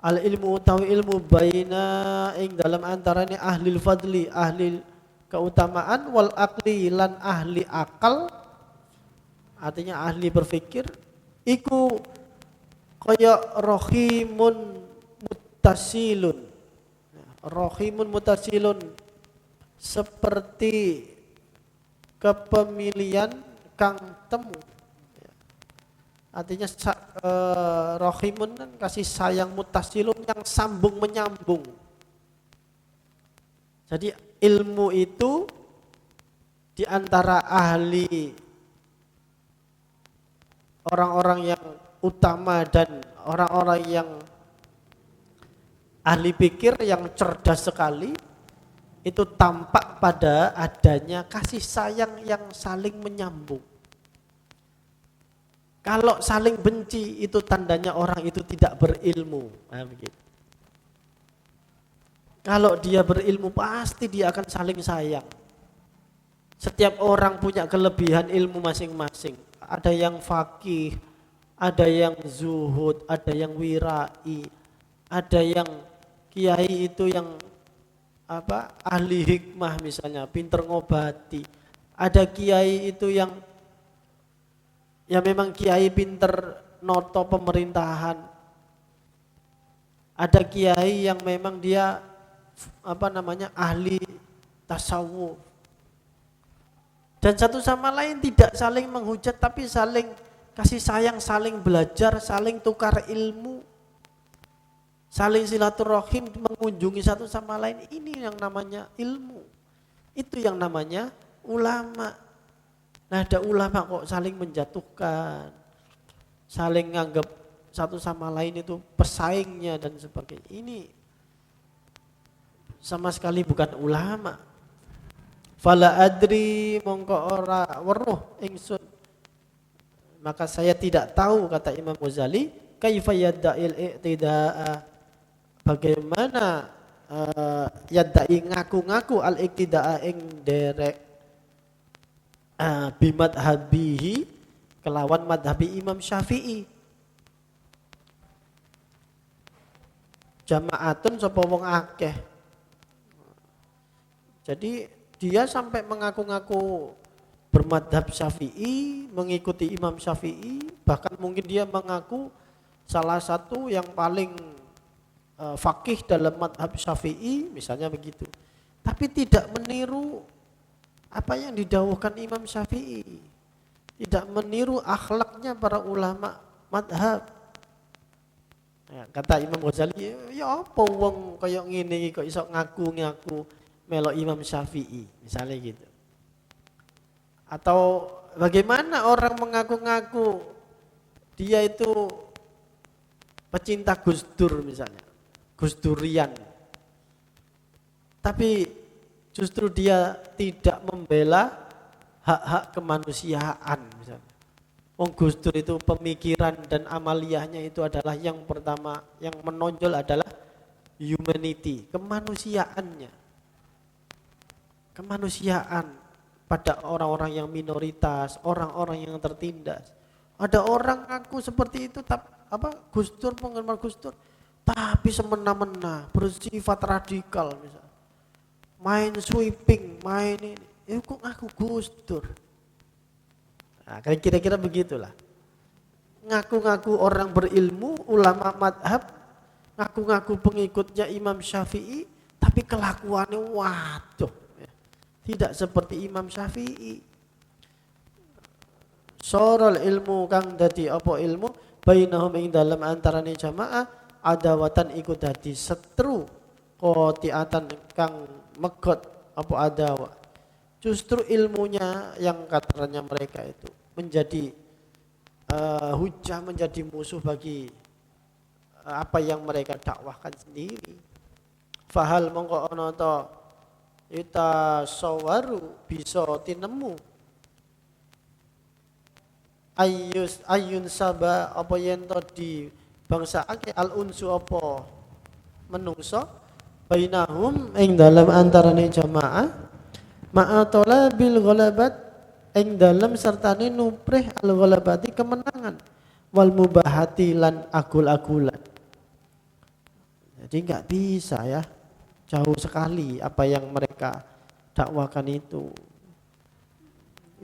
S1: Al ilmu utawi ilmu baina ing dalam antarane ahlil fadli, ahli keutamaan, wal aqli lan ahli akal, artinya ahli berfikir, iku kaya rohimun mutasilun. Rohimun mutasilun seperti kepemilian kang temu. Artinya rohimun kan kasih sayang, mutasilun yang sambung menyambung. Jadi ilmu itu di antara ahli orang-orang yang utama dan orang-orang yang ahli pikir yang cerdas sekali, itu tampak pada adanya kasih sayang yang saling menyambung. Kalau saling benci itu tandanya orang itu tidak berilmu. Nah, begitu. Kalau dia berilmu pasti dia akan saling sayang. Setiap orang punya kelebihan ilmu masing-masing. Ada yang faqih, ada yang zuhud, ada yang wirai, ada yang kiai itu yang ahli hikmah misalnya, pinter ngobati. Ada kiai itu yang ya memang kiai pinter noto pemerintahan. Ada kiai yang memang dia ahli tasawuf. Dan satu sama lain tidak saling menghujat tapi saling kasih sayang, saling belajar, saling tukar ilmu, saling silaturahim, mengunjungi satu sama lain. Ini yang namanya ilmu. Itu yang namanya ulama. Nah, ada ulama kok saling menjatuhkan, saling nganggap satu sama lain itu pesaingnya dan sebagainya. Ini sama sekali bukan ulama. Fala adri mongko ora weruh ingsun. Maka saya tidak tahu, kata Imam Ghazali, kaifa yadda'il i'tida'a, bagaimana yaddai ngaku-ngaku al-iqtida'a ing derek bimadhabihi kelawan madhabi Imam Syafi'i. Jama'atun sapa wong akeh. Jadi dia sampai mengaku-ngaku bermadhab Syafi'i, mengikuti Imam Syafi'i, bahkan mungkin dia mengaku salah satu yang paling faqih dalam madhab Syafi'i, misalnya begitu. Tapi tidak meniru apa yang didhawuhkan Imam Syafi'i, tidak meniru akhlaknya para ulama madhab. Ya, kata Imam Ghazali, ya apa wong kaya ngene iki kok iso ngaku-ngaku melok Imam Syafi'i, misalnya gitu. Atau bagaimana orang mengaku-ngaku dia itu pecinta Gus Dur misalnya, Gus Durian, tapi justru dia tidak membela hak-hak kemanusiaan misalnya. Gus Dur itu pemikiran dan amaliyahnya itu adalah yang pertama, yang menonjol adalah humanity, kemanusiaannya. Kemanusiaan pada orang-orang yang minoritas, orang-orang yang tertindas. Ada orang ngaku seperti itu, Gus Dur, penggemar Gus Dur, tapi semena-mena, bersifat radikal misalnya. Main sweeping, main ini, kok ngaku Gus Dur. Nah, kira-kira begitulah. Ngaku-ngaku orang berilmu, ulama madhab, ngaku-ngaku pengikutnya Imam Syafi'i, tapi kelakuannya waduh, tidak seperti Imam Syafi'i. Sorol ilmu kang dadi apa ilmu bainahum ing dalam antarane jamaah adawatan iku dadi setru qati'atan kang megot apa adawa. Justru ilmunya yang katanya mereka itu menjadi hujah, menjadi musuh bagi apa yang mereka dakwahkan sendiri. Fahal mongko ana ta ita sawaru bisa tinemu ayun saba apa yen to di bangsake al unsu apa menungso bainahum ing dalam antarane jamaah Ma'atola bil ghalabat ing dalem sertane nuprih al ghalabati kemenangan wal mubahati lan agul-agulan. Jadi nggak bisa ya, jauh sekali apa yang mereka dakwakan itu.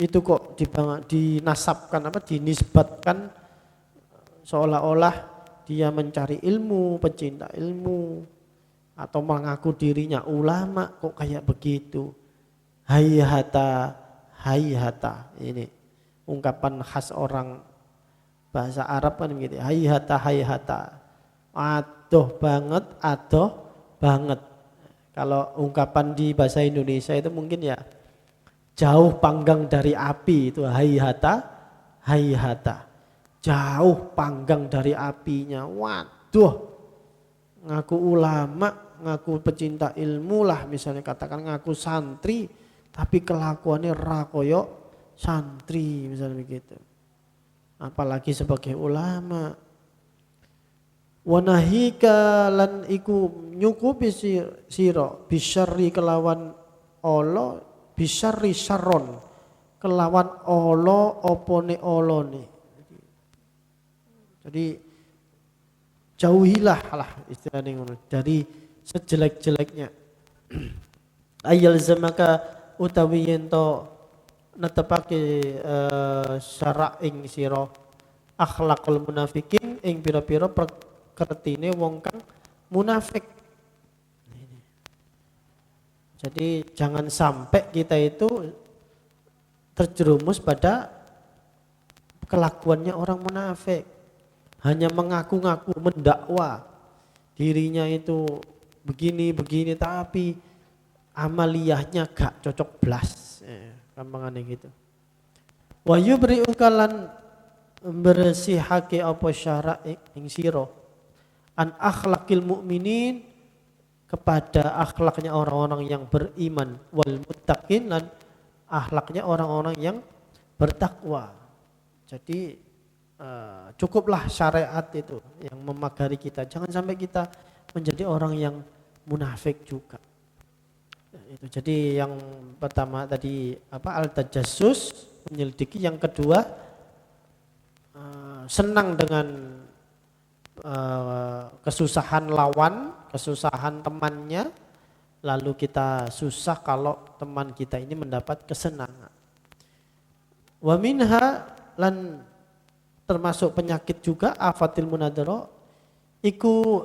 S1: Itu kok dinasabkan dinisbatkan seolah-olah dia mencari ilmu, pecinta ilmu atau mengaku dirinya ulama, kok kayak begitu. Hayhata, hayhata, ini ungkapan khas orang bahasa Arab kan gitu. Hayhata, hayhata, adoh banget. Kalau ungkapan di bahasa Indonesia itu mungkin ya jauh panggang dari api, itu hayhata, hayhata. Jauh panggang dari apinya. Waduh, ngaku ulama, ngaku pecinta ilmu lah, misalnya katakan ngaku santri, tapi kelakuannya rakoyok santri misalnya begitu. Apalagi sebagai ulama. Wanahika lan iku nyukupi siro bisyarri kelawan Allah, bisyarri syarron kelawan Allah opone olone. Jadi jauhilah lah istilahnya dari sejelek-jeleknya. Ayal zamaka utawi yento netepake syara' ing sira akhlakul munafikin ing pira-pira perkertine wong kang munafik. Jadi jangan sampai kita itu terjerumus pada kelakuannya orang munafik. Hanya mengaku-ngaku mendakwa dirinya itu begini tapi amaliyahnya gak cocok blas. Gampangannya gitu. Wa yubri'uka lan bersihake apa syara' ing sira an akhlaqil mukminin kepada akhlaknya orang-orang yang beriman wal muttaqin dan akhlaknya orang-orang yang bertakwa. Jadi cukuplah syariat itu yang memagari kita. Jangan sampai kita menjadi orang yang munafik juga. Itu jadi yang pertama tadi al-tajassus, menyelidiki. Yang kedua senang dengan kesusahan lawan, kesusahan temannya, lalu kita susah kalau teman kita ini mendapat kesenangan. Wa minha lan termasuk penyakit juga afatil munadara iku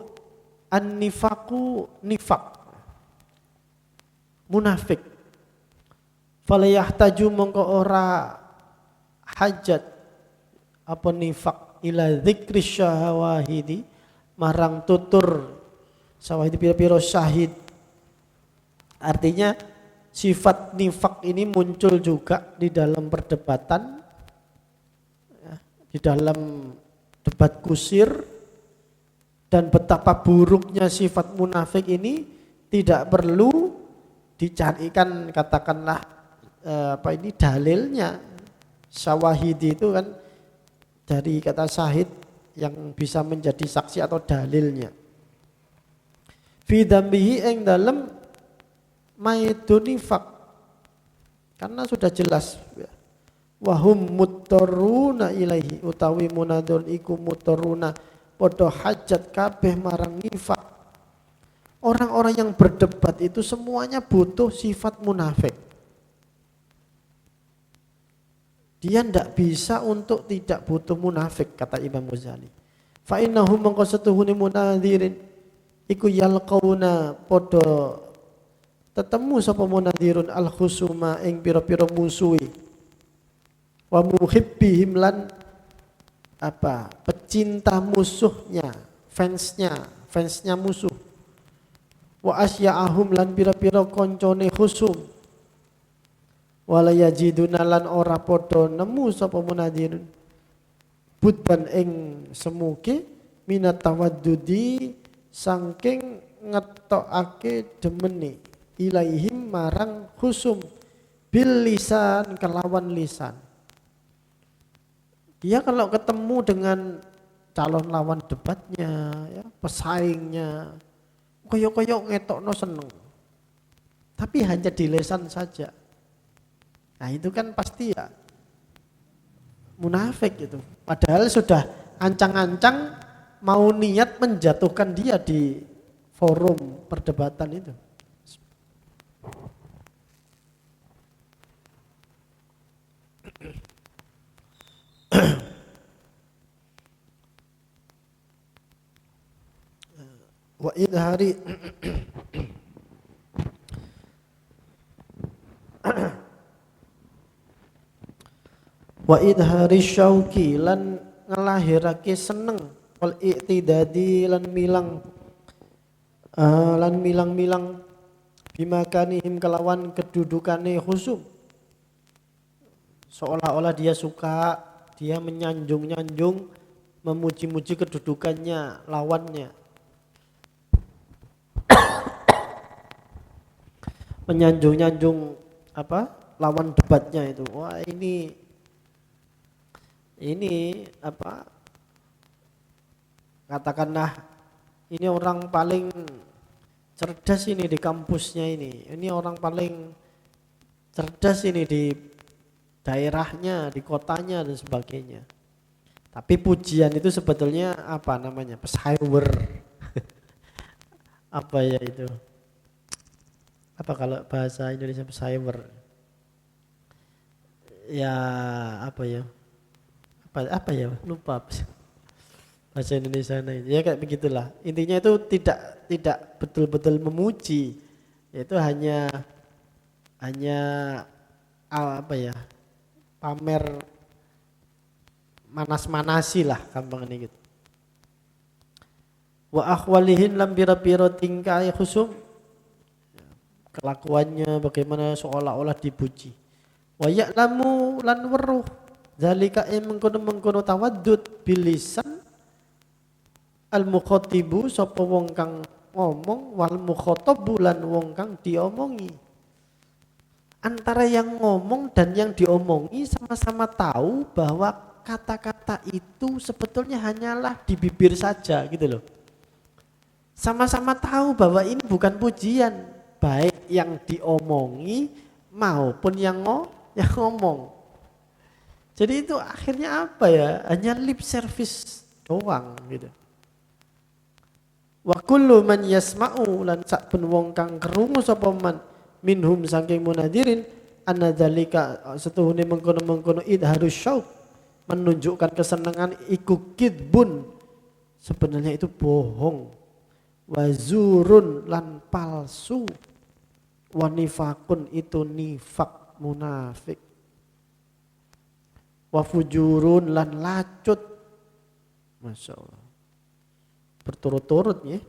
S1: an-nifaku nifak munafik. Fala yahtaju mongko ora hajat apa nifak ila dzikri syahawahidi marang tutur syahwahidi pira-pira syahid. Artinya sifat nifak ini muncul juga di dalam perdebatan, ya, di dalam debat kusir, dan betapa buruknya sifat munafik ini tidak perlu dicarikan katakanlah dalilnya. Syawahidi itu kan dari kata syahid yang bisa menjadi saksi atau dalilnya. Fi dambihi ing dalem maidun nifak, karena sudah jelas wahum muttaruna ilaihi utawi munadun iku muttaruna padha hajat kabeh marang nifak. Orang-orang yang berdebat itu semuanya butuh sifat munafik. Dia tidak bisa untuk tidak butuh munafik, kata Imam Ghazali. Fa innahum mangko setuhune munadzirin iku yalqauna padha tetemu sapa munadirun al khusuma ing pira-pira musuhi wa muhibbihim lan pecinta musuhnya, fansnya musuh, wa asya'ahum lan pira-pira koncone khusum, wala yajiduna lan ora padha nemu sapa munadirun budban ing semuke minat tawaddudi saking ngetokake demene ilaihim marang khusum bil lisan kelawan lisan. Dia kalau ketemu dengan calon lawan debatnya, ya, pesaingnya, koyok-koyok ngetokno seneng. Tapi hanya di lisan saja. Nah itu kan pasti ya munafik itu. Padahal sudah ancang-ancang mau niat menjatuhkan dia di forum perdebatan itu. Wa idhari wa idhari syauqi lan ngelahirake seneng wal i'tidadi lan milang bimakanihim kelawan kedudukane khusum, seolah-olah dia suka, dia menyanjung-nyanjung, memuji-muji kedudukannya lawannya, menyanjung-nyanjung lawan debatnya itu. Wah ini katakanlah ini orang paling cerdas ini di kampusnya ini orang paling cerdas ini di daerahnya, di kotanya dan sebagainya. Tapi pujian itu sebetulnya apa namanya? Pesawer. Apa ya itu? Apa kalau bahasa Indonesia pesawer? Ya apa ya? Apa ya? Lupa bahasa Indonesia itu. Ya kayak begitulah. Intinya itu tidak betul-betul memuji. Itu hanya apa ya? Pamer manas-manasi lah gampang ini gitu. Wa akhwalihin lam bira-bira tingkai khusum, kelakuannya bagaimana seolah-olah dipuji. Wa ya'lamu lan weruh zalika mengkono tawaddud bilisan al mukhatibu sapa wong kang ngomong wal mukhatabu lan wong kang diomongi. Antara yang ngomong dan yang diomongi sama-sama tahu bahwa kata-kata itu sebetulnya hanyalah di bibir saja gitu loh. Sama-sama tahu bahwa ini bukan pujian, baik yang diomongi maupun yang ngomong. Jadi itu akhirnya apa ya? Hanya lip service doang gitu. Wa kullu man yasma'u lan sakben wong kang krungu sapa man minhum saking munadirin anna dzalika setuhune mengkono-mengkono idharus syauq, menunjukkan kesenangan iku kidbun, sebenarnya itu bohong, wazurun lan palsu, wanifakun itu nifak munafik, wafujurun lan lacut. Masya Allah berturut-turut ya,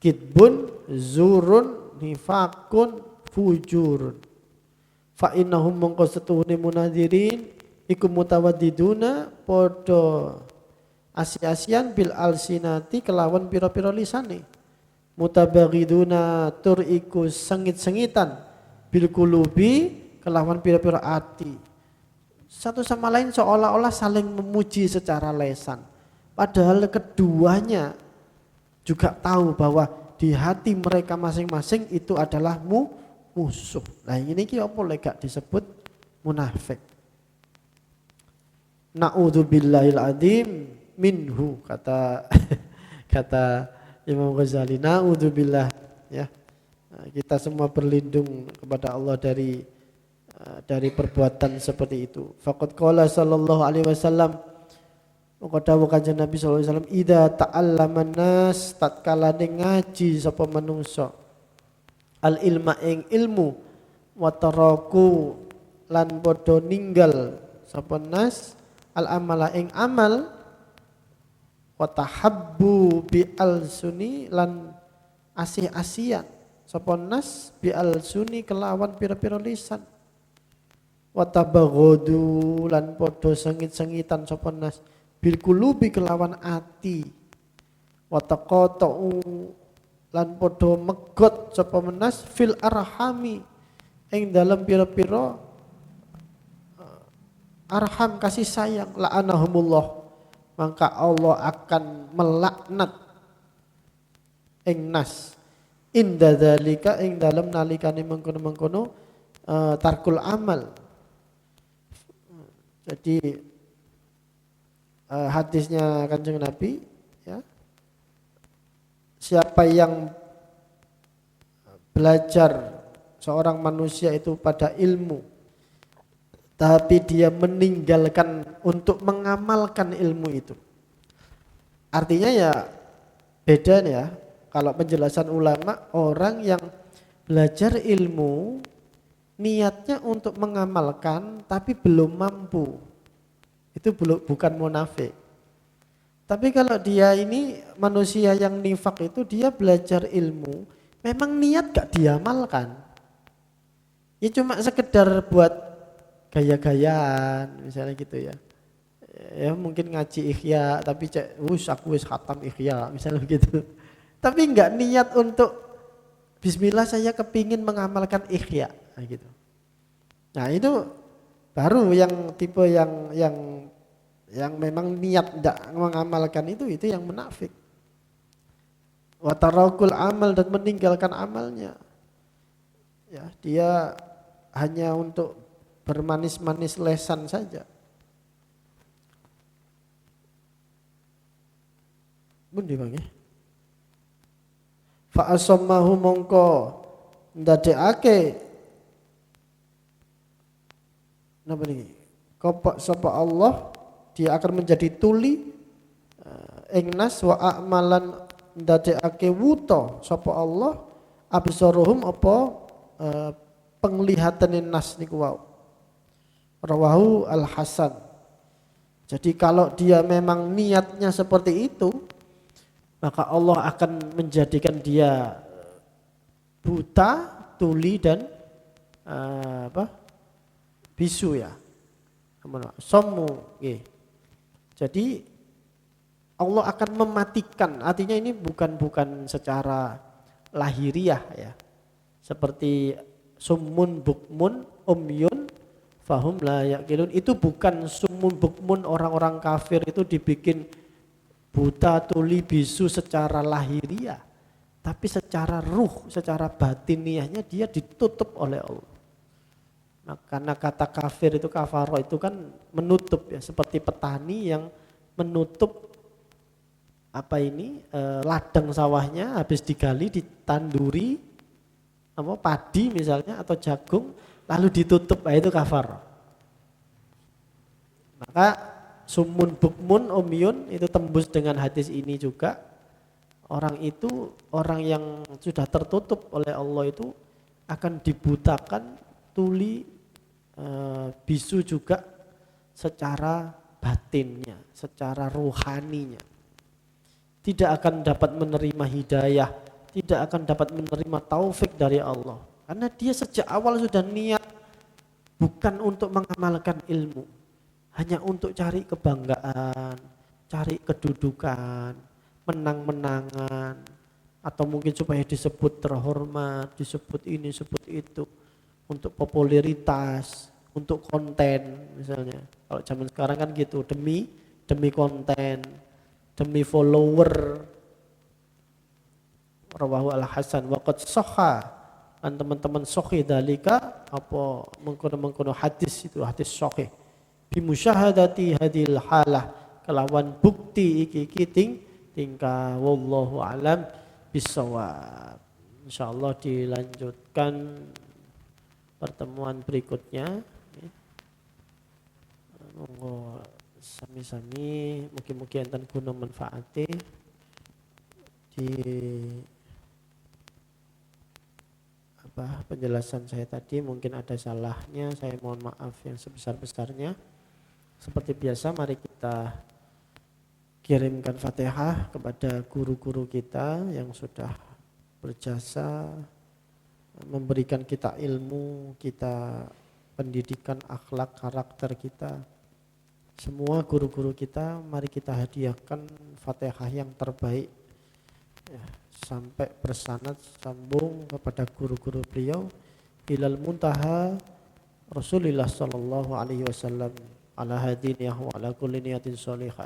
S1: kidbun, zurun, nifakun, fujurun. Fa innahum mongko setuhune munadirin iku mutawaddiduna podo asi-asian bil alsinati kelawan pira-pira lisane, mutabaghiduna tur iku sengit-sengitan bil kulubi kelawan pira-pira ati, satu sama lain seolah-olah saling memuji secara lesan, padahal keduanya juga tahu bahwa di hati mereka masing-masing itu adalah musuh. Nah ini apa lega disebut munafik. Na'udzubillahil adzim minhu, kata Imam Ghazali, na'udzubillah ya. Kita semua berlindung kepada Allah dari perbuatan seperti itu. Faqad qala sallallahu alaihi wasallam, maka dawuh Kanjeng Nabi sallallahu alaihi wasallam, idza ta'allaman nas tatkala ngaji sapa manungsa al ilma ing ilmu, wa taraku lan padha ninggal sapa nas al amala ing amal, wa tahabbu bi al suni lan asih-asian sapa nas bi al suni kelawan pira-pira lisan, wa tabaghadu lan padha sengit-sengitan sapa nas bil kulubi kelawan ati, wa taqatu lan padha megot sapa menas fil arhami ing dalam pira-pira arham kasih sayang, la'anahumullah, maka Allah akan melaknat ing nas inda dzalika ing dalam nalikane mengkono-mengkono tarkul amal. Jadi hadisnya Kanjeng Nabi, ya, siapa yang belajar seorang manusia itu pada ilmu, tapi dia meninggalkan untuk mengamalkan ilmu itu. Artinya ya beda nih ya. Kalau penjelasan ulama, orang yang belajar ilmu niatnya untuk mengamalkan tapi belum mampu, itu bukan munafik. Tapi kalau dia ini manusia yang nifak itu, dia belajar ilmu memang niat gak diamalkan, ya cuma sekedar buat gaya-gayaan misalnya gitu ya. Ya mungkin ngaji Ihya tapi aku wis khatam Ihya misalnya begitu. Tapi enggak niat untuk bismillah saya kepingin mengamalkan Ihya gitu. Nah, itu baru yang tipe yang memang niat enggak mengamalkan itu yang munafik. Wa tarakul amal, dan meninggalkan amalnya. Ya, dia hanya untuk bermanis-manis lesan saja. Bundi bang ya. Fa asammahu mongko ndadekake napa niki? Kopok sapa Allah, dia akan menjadi tuli ing nas, wa a'malan ndadekake wuta sapa Allah absaruhum apa penglihatan nas niku wau. Rawahu Al-Hasan. Jadi kalau dia memang niatnya seperti itu, maka Allah akan menjadikan dia buta, tuli, dan bisu ya. Sommu. Jadi Allah akan mematikan. Artinya ini bukan secara lahiriah ya. Seperti summun bukmun umyun fahum la yaqilun, itu bukan summun bukmun orang-orang kafir itu dibikin buta, tuli, bisu secara lahiriah, tapi secara ruh, secara batiniahnya dia ditutup oleh Allah. Nah, karena kata kafir itu, kafaro itu kan menutup ya, seperti petani yang menutup ladang sawahnya habis digali, ditanduri padi misalnya atau jagung, lalu ditutup, itu kafar. Maka sumun bukmun umyun itu tembus dengan hadis ini juga. Orang itu, orang yang sudah tertutup oleh Allah itu akan dibutakan, tuli, bisu juga secara batinnya, secara ruhaninya. Tidak akan dapat menerima hidayah, tidak akan dapat menerima taufik dari Allah. Karena dia sejak awal sudah niat bukan untuk mengamalkan ilmu, hanya untuk cari kebanggaan, cari kedudukan, menang-menangan, atau mungkin supaya disebut terhormat, disebut ini, disebut itu, untuk popularitas, untuk konten misalnya. Kalau zaman sekarang kan gitu, demi konten, demi follower. Rawahu Al-Hasan wa qad sahha, dan teman-teman sahih dalika mengkono hadis itu, hadis sahih. Bimusyahadati hadil halah, kelawan bukti iki tingkah wallahu alam bisawab. Insyaallah dilanjutkan pertemuan berikutnya. Monggo sami-sami mugi-mugi enten guna manfaate di penjelasan saya tadi. Mungkin ada salahnya, saya mohon maaf yang sebesar-besarnya. Seperti biasa, mari kita kirimkan Fatihah kepada guru-guru kita yang sudah berjasa memberikan kita ilmu, kita pendidikan, akhlak, karakter kita. Semua guru-guru kita, mari kita hadiahkan Fatihah yang terbaik ya, sampai bersanad sambung kepada guru-guru beliau ilal muntaha Rasulullah sallallahu alaihi wasallam ala hadiniyah wa ala kulli niyatin sholihah.